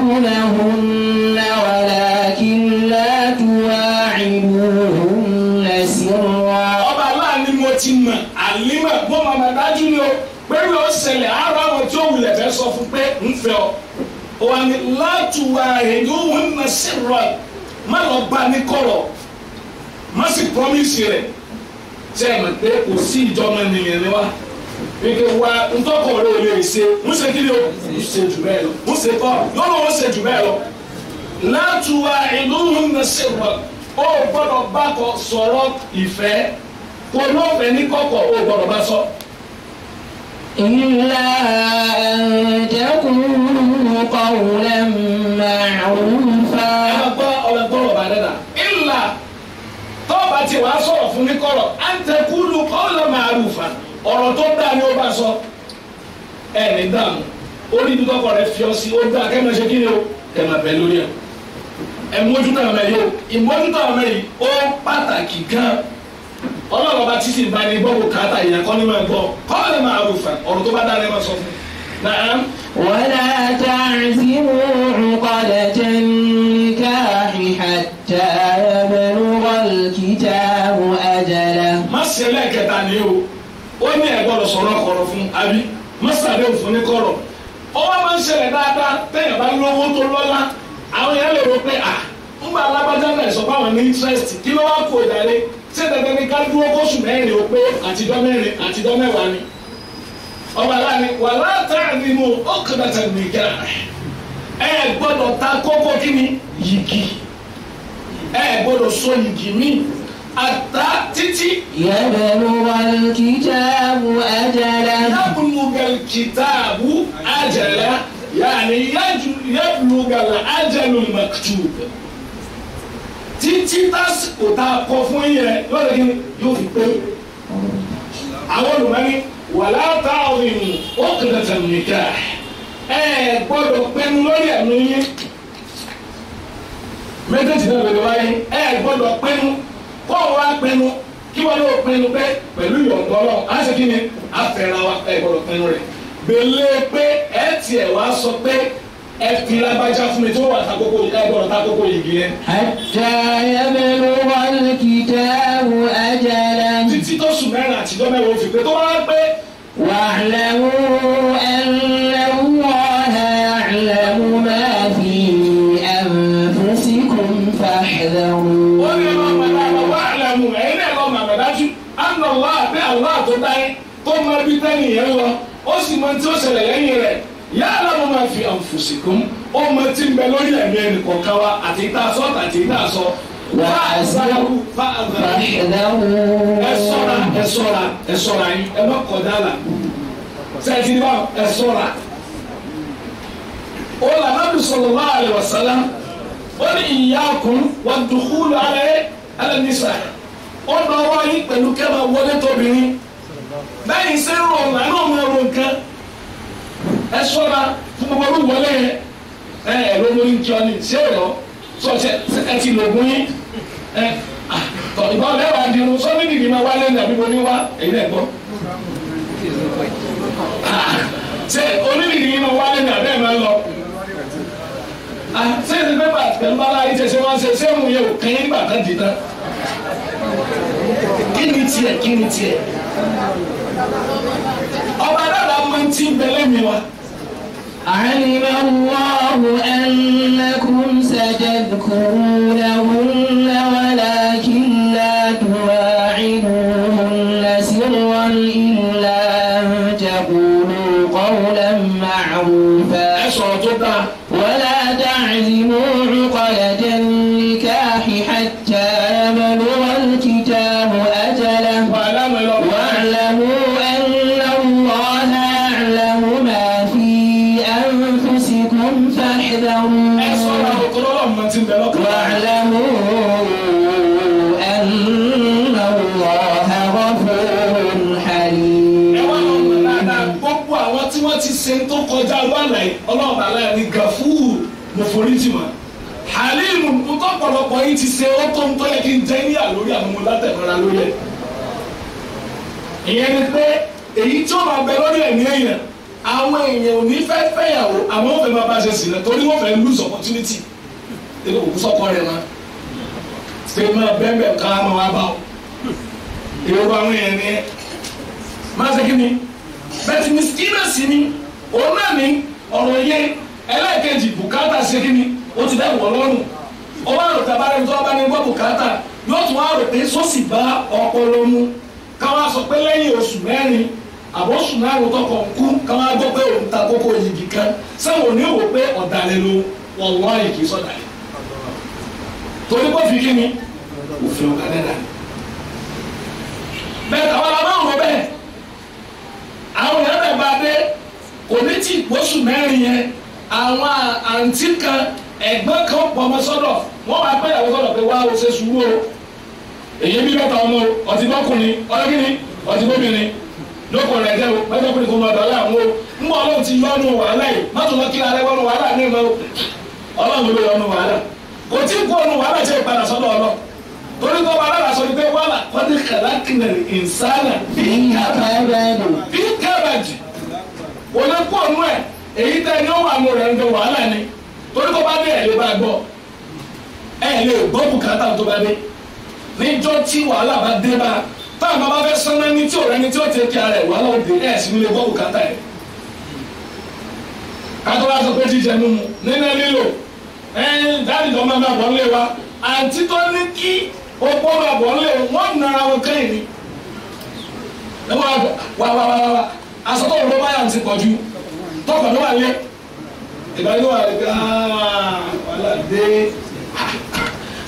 ستذكرونهن ولكن لا تواعدوهن سرا. ọba aláàánú mo ti mọ̀ àlímọ̀ bó màmá dájú ni o pẹ̀lú ọ̀sẹ̀lẹ̀ ara àwọn tí ó wulẹ̀ fẹ́ sọ fún pé ń fẹ́ ọ. wà ní látùwà èdòhùn sirra má lọ bá ní kọ̀rọ̀ má sì promise rẹ̀ ṣe é mọ̀ pé kò sí ìjọba nìyẹn ni wá. Ike wa ntọ́kọ̀ rẹ̀ ò lè ṣe ń ṣe kí ni o ń ṣe jù bẹ́ẹ̀ lọ ń ṣe kọ́ yọ́nà ó ṣe jù bẹ́ẹ̀ lọ. látùwà èdòhùn sirra ó gbọ́dọ̀ bá kọ sọ̀rọ̀ ìfẹ́ kó lọ́fẹ̀ẹ́ ní kọ̀kọ̀ ó gbọ́dọ̀ bá sọ. إلا أن تقولوا قولا معروفا. ọ̀rẹ́ gbọ́dọ̀ bá dẹ́dà. ìlà tọ́ọ̀bà tí wàá sọ̀rọ̀ fún ní kọ̀rọ̀ an taqulu qawlan ma'rufa ọ̀rọ̀ tó dáa ni ó bá sọ. ẹ̀ ní dààmú orí ibi tọ́kọ̀ rẹ̀ fi ọ sí ó dáa kẹ́ máa ṣe kí ni o kẹ́ máa bẹ̀ lórí ẹ̀. ẹ̀ mójútó àwọn ẹ̀yọ́ ìmójútó àwọn ẹ̀yìn ó pàtàkì gan. ọlọ́run bá títí bá ní gbọ́ bùkátà ìyẹn kọ́ ní máa gbọ́ qawlan ma'rufa ọ̀rọ̀ tó bá dáa ni máa sọ fún. ولا تعزموا عقدة النكاح حتى يبلغ الكتاب أجله. má ṣe lẹ́ẹ̀kẹta ni o ó ní ẹ gbọ́dọ̀ sọ̀rọ̀ kọ̀rọ̀ fún àbí má ṣàdé òfin ní kọ̀rọ̀ ọwọ́ máa ń ṣẹlẹ̀ dáadáa téèyàn bá lówó tó lọ́lá àwọn èèyàn lè rò pé ń gba alábàjá náà sọ fún àwọn ní interest kí ló wá kó ìdálé ṣé dandan ni ká dúró kóṣù mẹ́rin o pé àtijọ́ mẹ́rin àtijọ́ mẹ́wàá ni. ọba aláàánú wà látàrí mu ó kọjá tẹ̀ nìjà ẹ gbọ́dọ̀ ta kókó kí ni yìgì ẹ gbọ́dọ̀ sọ yìgì mi àtà títí. يبلغ الكتاب أجله. يبلغ الكتاب أجله يعني يبلغ الأجل المكتوب. títí tásìkò tá a kọ fún yẹn yóò fi pé àwọn olùmọ́ni wàlá ta'zimu uqdatan nikah ẹ gbọ́dọ̀ pinnu lórí ẹ̀mí yín méjèèjì náà lè wáyé ẹ gbọ́dọ̀ pinnu kó o wá pinnu kí wọ́n lóò pinnu pé pẹ̀lú ìyọ̀ǹda Ọlọ́run á ṣe kí ni á fẹ́ra wa ẹ gbọ́dọ̀ pinnu rẹ̀ gbèlè pé ẹ tiẹ̀ wá sọ pé ẹ fi lágbájá fún mi tó wà takoko ẹ gbọ́dọ̀ takoko yìí yẹn. حتى يبلغ الكتاب أجله. títí tó sùn mẹ́rin àtijọ́ mẹ́rin ó fi pé tó wá pé. واعلموا أن الله يعلم ما في أنفسكم فاحذروا. ó ní ẹ̀rọ màdàmà واعلموا ẹ̀yin náà lọ màmá dájú أن الله pé Allah tó dáyé tó mọ ibi tẹ́lẹ̀ yẹn lọ ó sì mọ tí ó ṣẹlẹ̀ lẹ́yìn rẹ̀ يعلم ما في أنفسكم ó mọ tí ń bẹ lórí ẹ̀mí ẹnì kọ̀ọ̀kan wa àti ìta sọ àti ìta sọ. فاحذروا. ẹ ṣọ́ra yín ẹ má kọjá là sẹ́ẹ̀tì bá ẹ ṣọ́ra. ó là Nabi sallallahu alaihi wasallam ó ní iyyakum wad-dukhul ala nisa ó dọ̀wọ́ yín pẹ̀lú kẹ́mà wọlé tóbìnrin bẹ́ẹ̀ ṣe ń rọrùn àná ọmọ ẹ̀rọ nǹkan ẹ ṣọ́ra fún gbogbo ọdún wọlé yẹn ẹ̀rọ lórí jọ ni ṣé ẹ̀rọ sọ̀tẹ̀ ẹ ti lògùn yín ìgbà ọ̀lẹ́ wa dirun sọ́ni nìyí máa wálé ní àbí mo ní wá èyí náà gbọ́. ṣé onídìrí máa wálé ní àbẹ́ máa lọ. ṣé ẹni pé pẹ̀lú bá láyé ṣe wọ́n ṣe ṣé òun yẹ ò kẹ́yìn nígbà kan dì tán. kí ni tiẹ̀. ọba dáadáa máa ń tí bẹ́lẹ́ mi wá. علم الله أنكم ستذكرونهن ولكن لا تواعدوهن سرا إلا أن تقولوا قولا معروفا. ولا تعزموا عقدة النكاح حتى يبلغ الكتاب أجله. واعلموا أن الله يعلم ما في أنفسكم فاحذروا. واعلموا أن الله غفور حليم. gbogbo àwọn tí wọ́n ti ṣe tó kọjá lọ́nà yìí ọlọ́run bá láyé ní gafúrù mo forí jì wọ́n halimu tó pọ̀lọpọ̀ yìí ti ṣe ó tó ń tó yẹ kí n jẹ́ níyà lórí àwọn ọmọ látẹ̀mọ́ra lórí ẹ̀. ìyẹn ni pé èyí tí ó máa bẹ lórí ẹ̀mí èèyàn àwọn èèyàn ò ní fẹ́ fẹ́yàwó àwọn ò fẹ́ máa bá ṣe sílẹ̀ torí wọ́n fẹ́ lose opportunity èdè òkú sọ́kọ rẹ̀ máa ṣe máa bẹ́ẹ̀ ká máa wá bá ọ. èrò àwọn èèyàn ni ẹ máa ṣe kí ni bẹ́ẹ̀ ti ní skínàsì ni òun náà ní ọ̀rọ̀ yẹn ẹlẹ́ẹ̀kejì bùkátà ṣe kí ni ó ti dẹ́wọ̀ lọ́rùn ó wá rò tabarẹ́ tó bá ní gbọ́ bùkátà yóò tún wá rò pé sọ́sì bá ọpọlọ mu káwá sọ pé lẹ́yìn oṣù mẹ́rin àbọ̀sùn márùn tọkọ̀ kú káwá gbọ́ pé òun ta kókó yìgì kan sẹ́wọ̀n ò ní wò pé ọ̀dàlẹ̀ ló wọ̀n wọ́n yìí kì í sọ̀dàlẹ̀ torí kó fi kí ni òfin ọ̀kadẹ́dà bẹ́ẹ̀ tàwọn aláwọ̀ bẹ́ẹ̀ àwọn èèyàn bẹ̀ bá dé kò ní tí oṣù mẹ́rin yẹn àwọn àǹtí kan ẹ̀gbọ́n kan pọ̀ ọmọ sọ́dọ̀ wọ́n wá pẹ́ ìyàwó sọ́dọ̀ pé wá o ṣe sùúrù o èyí bí bẹ́ẹ̀ ta ọmọ ọtí bọ́kùnrin ọlọ́kìnní ọtí bóbìnrin lóko rẹ̀ jẹ́ o mẹ́tọ́kùnrin kò mọ ọ̀dọ̀ láwọn o ń bọ̀ ọlọ́run ti yọ́nu wàhálà yìí mọ́tò lọ kí alẹ́ wọ́nu wàhálà ní ìmọ̀ ọlọ́run ló yọ́nu wàhálà kò tí kú ọ̀nù wàhálà jẹ́ ìpadà sọ́dọ̀ ọlọ́ torí kọ́ bá alára sọ pé wàhálà kọ́ni kàlákìnà ìnsánà bí kábàjì kò lè kú ọ̀nù ẹ̀ èyí tẹ́ ni ó wà nù rẹ̀ ń gbé wàhálà ni torí kọ́ bá dé ẹ̀ lè bá gbọ́ ẹ̀ lè gbọ́ bùkátà tó bá dé níjọ́ tí wàhálà bá dé bá táwọn bàbá fẹ́ sánná ní tí òrẹ́ni tí ó ti kí ara ẹ̀ wàhálà òde ẹ̀ sì nílé gbọ́ bùkátà ẹ̀ kátó wá sọ pé jíjẹ mímu nínú lílo dáàdì tó máa bọ̀ ńlẹ̀ wa àǹtí tó ní kí opó máa bọ̀ ńlẹ̀ wọ́n nara wọn kẹ́yìn ni ẹ wá aṣọ tó wọ́n báyà ti pọ̀ ju tọkọ̀ ló wà lé ìbáyé ló wà lé wàhálà dé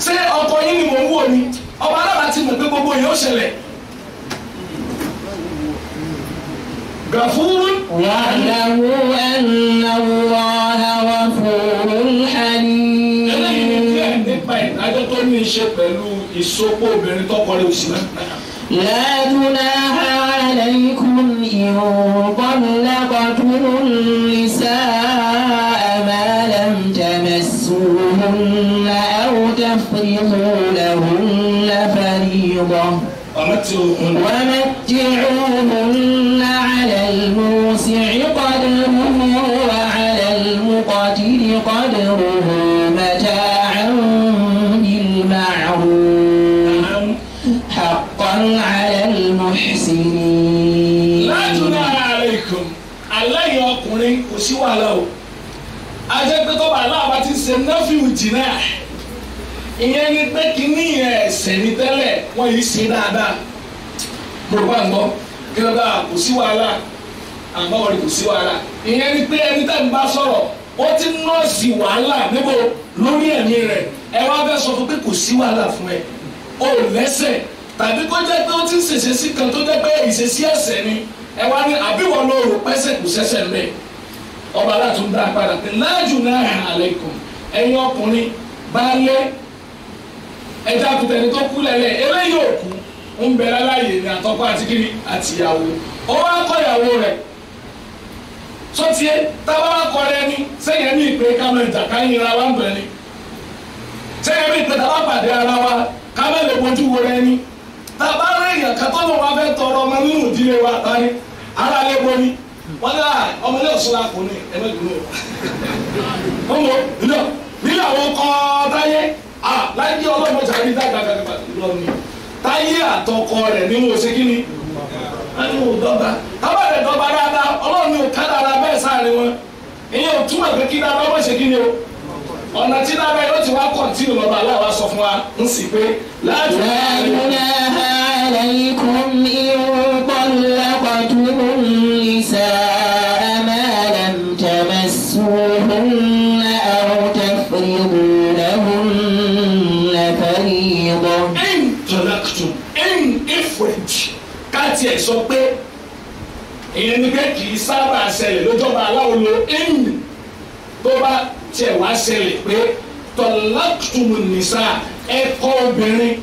ṣé ọkọ yín ni mò ń wò ni ọba alábàá ti mọ̀ pé gbogbo yìí ó ṣẹlẹ̀ gàfúrú. واعلموا أن الله غفور حليم. eléyìí ni díẹ̀ nípa ìdájọ́ tó ní í ṣe pẹ̀lú ìsopọ̀ obìnrin tọkọ rẹ̀ òsì náà. لا جناح عليكم إن طلقتم النساء ما لم تمسوهن أو تفرضوا لهن فريضة ومتعوهن على الموسع قدره وعلى المقتر قدره متاعا بالمعروف حقا على المحسنين. لا جناح عليكم aláyọ̀ ọkùnrin kò sí wàhálà o ajẹ́pẹ́tọ́ bá aláàbá ti ṣe nọ́fìwù jìnnà ìyẹn ni pé kínní ẹ̀sẹ̀ ní tẹ́lẹ̀ wọ́n yìí ṣe dáadáa mo bá ń gbọ́ kí ló dáa kò sí wàhálà àbáwọ̀ ni kò sí wàhálà ìyẹn ni pé ẹni tẹ́ ń bá sọ̀rọ̀ ó ti nọ́ọ̀sì wàhálà níbo lórí ẹ̀mí rẹ̀ ẹ wá fẹ́ sọ fún pé kò sí wàhálà fún ẹ o lẹ́sẹ̀ tàbí kó jẹ́ pé ó ti ń ṣèṣe sí kan tó jẹ́ pé ìṣesí ẹ̀ṣẹ̀ ni ẹ wá ní àbíwọ̀ ló rò pẹ́sẹ̀ kò ṣẹ̀ṣẹ̀ ń bẹ̀ ọba látún dá padà pé la junaha alaykum ẹ̀yin ọkùnrin bá lé ẹja kùtẹ̀ni tó kú lẹ́lẹ̀ eléyìí òkú ń bẹ láláyè ní àtọ́kọ àti kíni àtìyàwó ó wá kọ́ ìyàwó rẹ̀ sọ́tiẹ́ táwa wá kọ́ rẹ ní sẹ́yìn ní ìpè kámẹ́ ìjà káyìn ra wá ń bẹ̀ ni sẹ́yìn ní ìpè táwa pàdé ara wa kámẹ́ lè bójú wo rẹ ní tàbá rẹ̀ èèyàn kátó ló wá fẹ́ tọrọ ọmọ nínú ìdílé wa tani ara lè bo ni wọ́n ní ọmọ ilé ọ̀ṣun láàkó ní ẹ̀mẹ́gbẹ̀rún ọmọ ìlú nílò àwọn kọ́ táyé láyé ọlọ́mọdé àrí dàgbàgbà lọ ni táyé àtọkọ rẹ̀ ní wọ́n ṣe kí ni wọ́n ní wọ́n dọ́gba tábà rẹ̀ dọ́gba dáadáa ọlọ́run ní òkà dáadáa bẹ́ẹ̀ sáàrin wọn ìyẹn ò túmọ̀ pé kí dáadáa wọ́n ṣe kí ni o ọ̀nà tí dáadáa yóò ti wá kọ̀ntínú lọ́ba aláwa sọ fún wa ń sì pé láti. لا جناح عليكم إن طلقتم النساء ما لم تمسوهن أو تفرضوا لهن فريضة. إن طلقتم إن إفرج káàtì ẹ̀ sọ pé ìyẹn ni pé kì í sábà ṣẹlẹ̀ lójọba aláwo lo in tó bá tiẹ̀ wá ṣẹlẹ̀ pé tọ̀lákùtùmù nìsá ẹ̀kọ́ obìnrin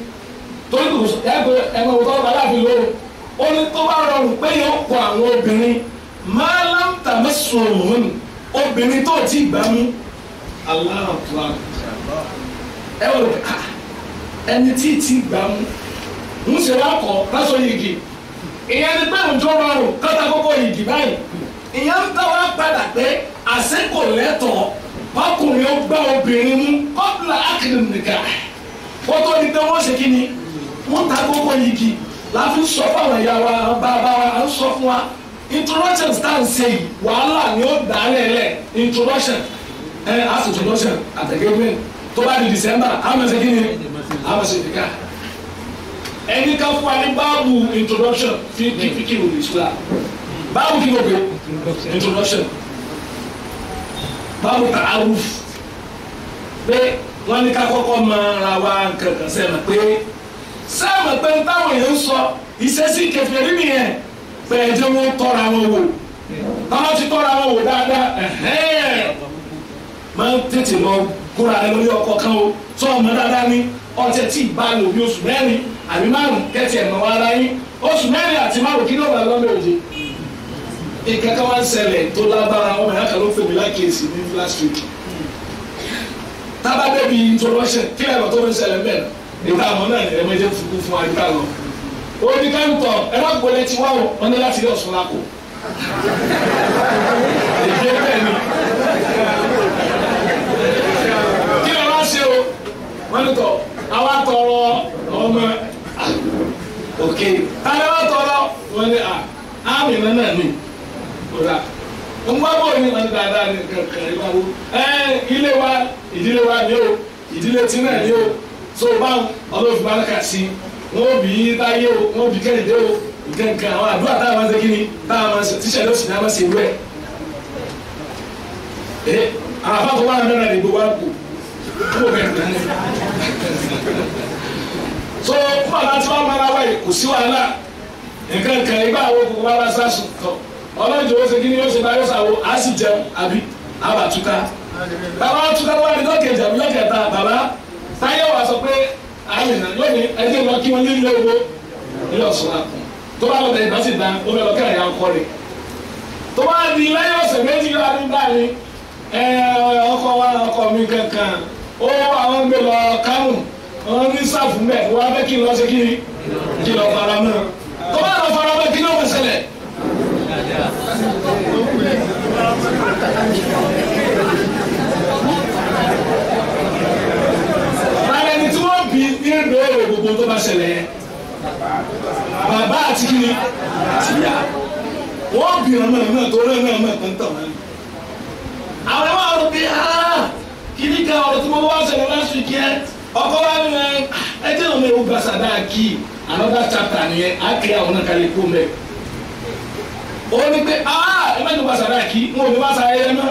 tó ní kò ẹgbẹ́ ẹ̀mọ́ òtọ́ ọba láàfin lóru ó ní tó bá rọrùn pé yóò kọ àwọn obìnrin máa láǹtà mẹ́sàn-án obìnrin tó ti gbà mú aláàtúwà ẹ wọ́n lọ ẹni tí ti gbà mú ń ṣe wá kọ́ lásán yìí ìyẹn ni pé òjò rọrùn kọ́ta kókó yìí báyìí ìyẹn ń tọ́ wá padà pé àsìkò lẹ́tọ̀ọ́ ọkùnrin ó gbá obìnrin mú kọ́bùlà ákìlìm nìkan kó tó ní pé wọ́n ṣe kí ni wọ́n ta kókó yìí láfi sọ fáwọn ìyá wa bàbá wa à ń sọ fún wa introduction stand ṣe yìí wàhálà ni ó dà á lẹ́lẹ̀ introduction as introduction àtẹ̀gẹ́gbẹ́ tó bá di December àmọ̀ ṣe kí ni àmọ̀ ṣe nìkan ẹni ká fún wa ní báàbù introduction fi kí ló lè ṣúra báàbù kí ló gbé introduction báàbù ta'aruf pé wọ́n ní ká kọ́kọ́ máa ra wa nǹkan sẹ́nu pé sẹ́nu pé táwọn èèyàn ń sọ ìṣesí kèfèrí nìyẹn pé ẹjẹ́ wọn tọ́ra wọn wò táwọn ti tọ́ra wọn wò dáadáa máa ń tètè lọ kóra ẹ lórí ọkọ̀ kan o tó ọmọ dáadáa ní ọtẹ tí ì bá lò bí oṣù mẹ́rin àbí márùn kẹ́tì ẹ̀mọ́ wa ara yín oṣù mẹ́rin àti márùn kí ló wà lọ́nà òde ìkẹ́kẹ́ wá ń ṣẹlẹ̀ tó lágbára ọmọ ìyá kan ló fèmí lákèésí ní last week tábà débi introduction kí lẹ́nu tó ń ṣẹlẹ̀ bẹ́ẹ̀ nígbà àmọ́ náà ẹ̀ mẹ́jẹ fúkú fún àdúrà lọ ó ní káńtọ̀ ẹ má gbọ́lẹ̀ tí wáwọ̀ wọn ní láti rí ọ̀sùn lákò èdè bẹ́ẹ̀ ni kí ló wá ṣe o wọ́n ní tọ̀ àwa tọrọ ọmọ òkè tàbí wọ́n tọrọ wọ́n ní àmì náà ní ọ̀dà ń bá bọ̀ ní wọn dáadáa ní kankan ìbáwó ilé wa ìdílé wa ni o ìdílé tí náà ni o so báwọn ọlọ́ọ̀fù bá lọ́kà sí wọn ò bí táyé o wọn ò bí kẹ́hìndé o nǹkan àwọn àdúrà táwọn máa ń ṣe kí ni táwọn máa ń ṣe tíṣẹ́ ló sì ní a máa ṣe wẹ̀ àwọn afáfọ́ wa náà ní gbogbo àpò kó bẹ̀rẹ̀ dání so fún àlá tí wọ́n máa wáyé kò sí wàhálà nǹkan ìgbà àwọn kòkòrò bá bá sásùn tọ̀ ọlọ́jọ́ ó ṣe kí ni ó ṣe bá yóò ṣàwọ́ á sì jẹun àbí àbàtúká bàbá túká wá ní lọ́kẹ̀jẹ̀ àbí lọ́kẹ̀ta bàbá táyé wà sọ pé àmìnà lónìí ẹjẹ́ lọ kí wọ́n nílé owó nílé ọ̀sán àpò tó bá lọ́dẹ̀ ìgbà sì dá ó fẹ́ lọ kẹ́rẹ̀ ya ọkọ rẹ̀ tó bá di lẹ́yìn ọ̀sẹ̀ méjì yóò adé dá ní ọkọ mi kankan ó àwọn gbé lọ Kánò wọn ní sáfù mbẹ wọn fẹ́ kí n lọ ṣe kí lọ fara mọ́ tó bá lọ fara mọ́ kí ló fẹ́ ṣẹlẹ̀. Báyọ̀ ni tí wọ́n bí ní èdè èrò gbogbo tó bá ṣẹlẹ̀ yẹn. Bàbá àti kí ni àti ìyá. Wọ́n bí ọmọ náà tó rẹ̀ náà mọ̀ ẹ̀pẹ́ ń tàn wọ́n. Àwọn ẹ̀wọ̀n àrùn bíi kí ni ká ọ̀rọ̀ tí mo wá ṣẹlẹ̀ last week yẹn. Ọkọ wa ni ẹ jẹ́ ọmọ ewu gbàsàdá kí another chapter nìyẹn á kiri àwọn náà kárí kó mẹ́. Ó ní pé ẹ má ní gbàsàdá kí wọn ò ní wá sáyé mọ́.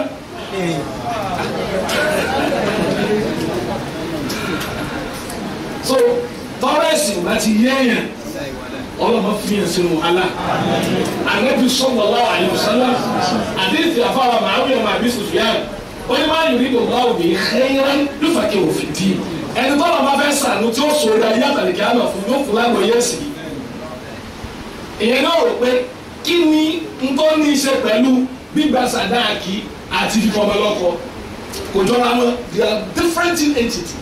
So tọ́rẹ́sì láti yẹ́yàn ọlọ́mọ fi yẹn sínú wàhálà. Ànábì sallallahu alaihi wasallam àdéhùn àfáwà Muawiya ọmọ Abi Sufyan ó ní máa yùrí gbogbo àwọn òbí khayran yufaqihu fid-din. Ẹni tọ́lọ̀ máa fẹ́ sànú tí ó sọ̀rọ̀ ayé àtàlìkẹ́ àná fún yóò fún lágbo yẹ́sì. Ìyẹn náà rò pé kí ni n tó ní í ṣe pẹ̀lú gbígba sàdáàkì àti fífọmọ lọ́kọ kò jọra wọn they are different entity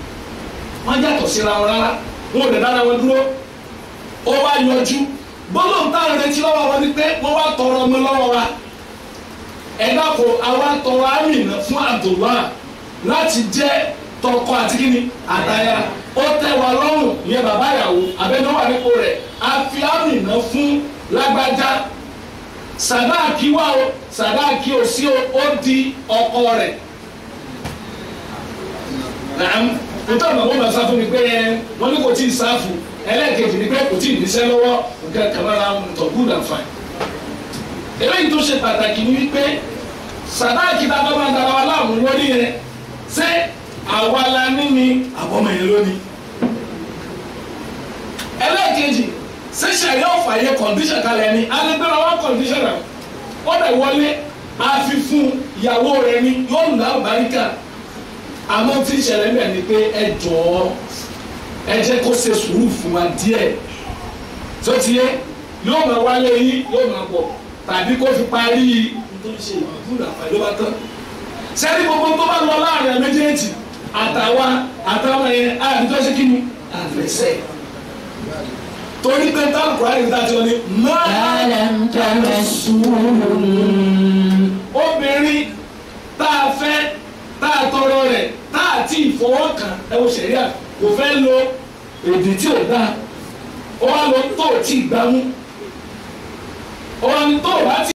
wọ́n yàtọ̀ síra wọn rárá wọn ò lè dára wọn dúró ó wá yọjú gbọ́dọ̀ táwọn retí lọ́wọ́ wọn ni pé wọ́n wá tọrọ ọmọ lọ́wọ́ wa ẹ̀dá kò àwa tọrọ Amina fún Abdullah láti jẹ́ tọkọ àti kíni àtaya ó tẹ́ wa lọ́rùn ìyẹn bàbá ìyàwó abẹ́náwó àdínkù rẹ̀ a fi Amina fún lágbájá sàdáàkì wá o sàdáàkì ò sí o ó di ọkọ rẹ̀ nítorí àwọn ọmọ sáfù ni pé wọ́n ní kò tí ì sáfù ẹlẹ́ẹ̀kejì ni pé kò tí ì níṣẹ́ lọ́wọ́ nǹkan kàmára tó good and fine. eléyìí tó ṣe pàtàkì ni wípé sàdáàkì tá a bá máa dára wa láàmú lórí yẹn ṣé àwa la ní ni àbọ̀mọ̀ yẹn lónìí. ẹlẹ́ẹ̀kejì ṣé ṣàyẹ̀ ọ̀fàyẹ condition kalẹ̀ ni alẹ́gbẹ́ra wa condition rẹ̀ ó dẹ̀ wọlé àfi fún ìyàwó rẹ̀ ni yóò lù àbáríkà àmọ́ tí ìṣẹ̀lẹ̀ bẹ̀ ni pé ẹ jọ̀ọ́ ẹ jẹ́ kó ṣe sùúrù fún wa díẹ̀ tó ti yé yóò máa wálé yín yóò máa bọ̀ tàbí kó fi parí tó ń ṣe ìdúrà pẹ̀lú wa tán sẹ́ni gbogbo tó bá lọ láàrin méjèèjì àtàwọn yẹn àdìjọ́ ṣe kí ni àfẹsẹ̀ torí pé táwọn kò ráyè dájú ọ ni Alam tamassuhun. obìnrin tá a fẹ́ tá a tọrọ rẹ̀ tá a ti fọwọ́kàn ẹ wo ṣẹ̀ríà kò fẹ́ lo èdè tí ò dáa ó wá lọ tó tí gbámú ó wá ní tó bá ti.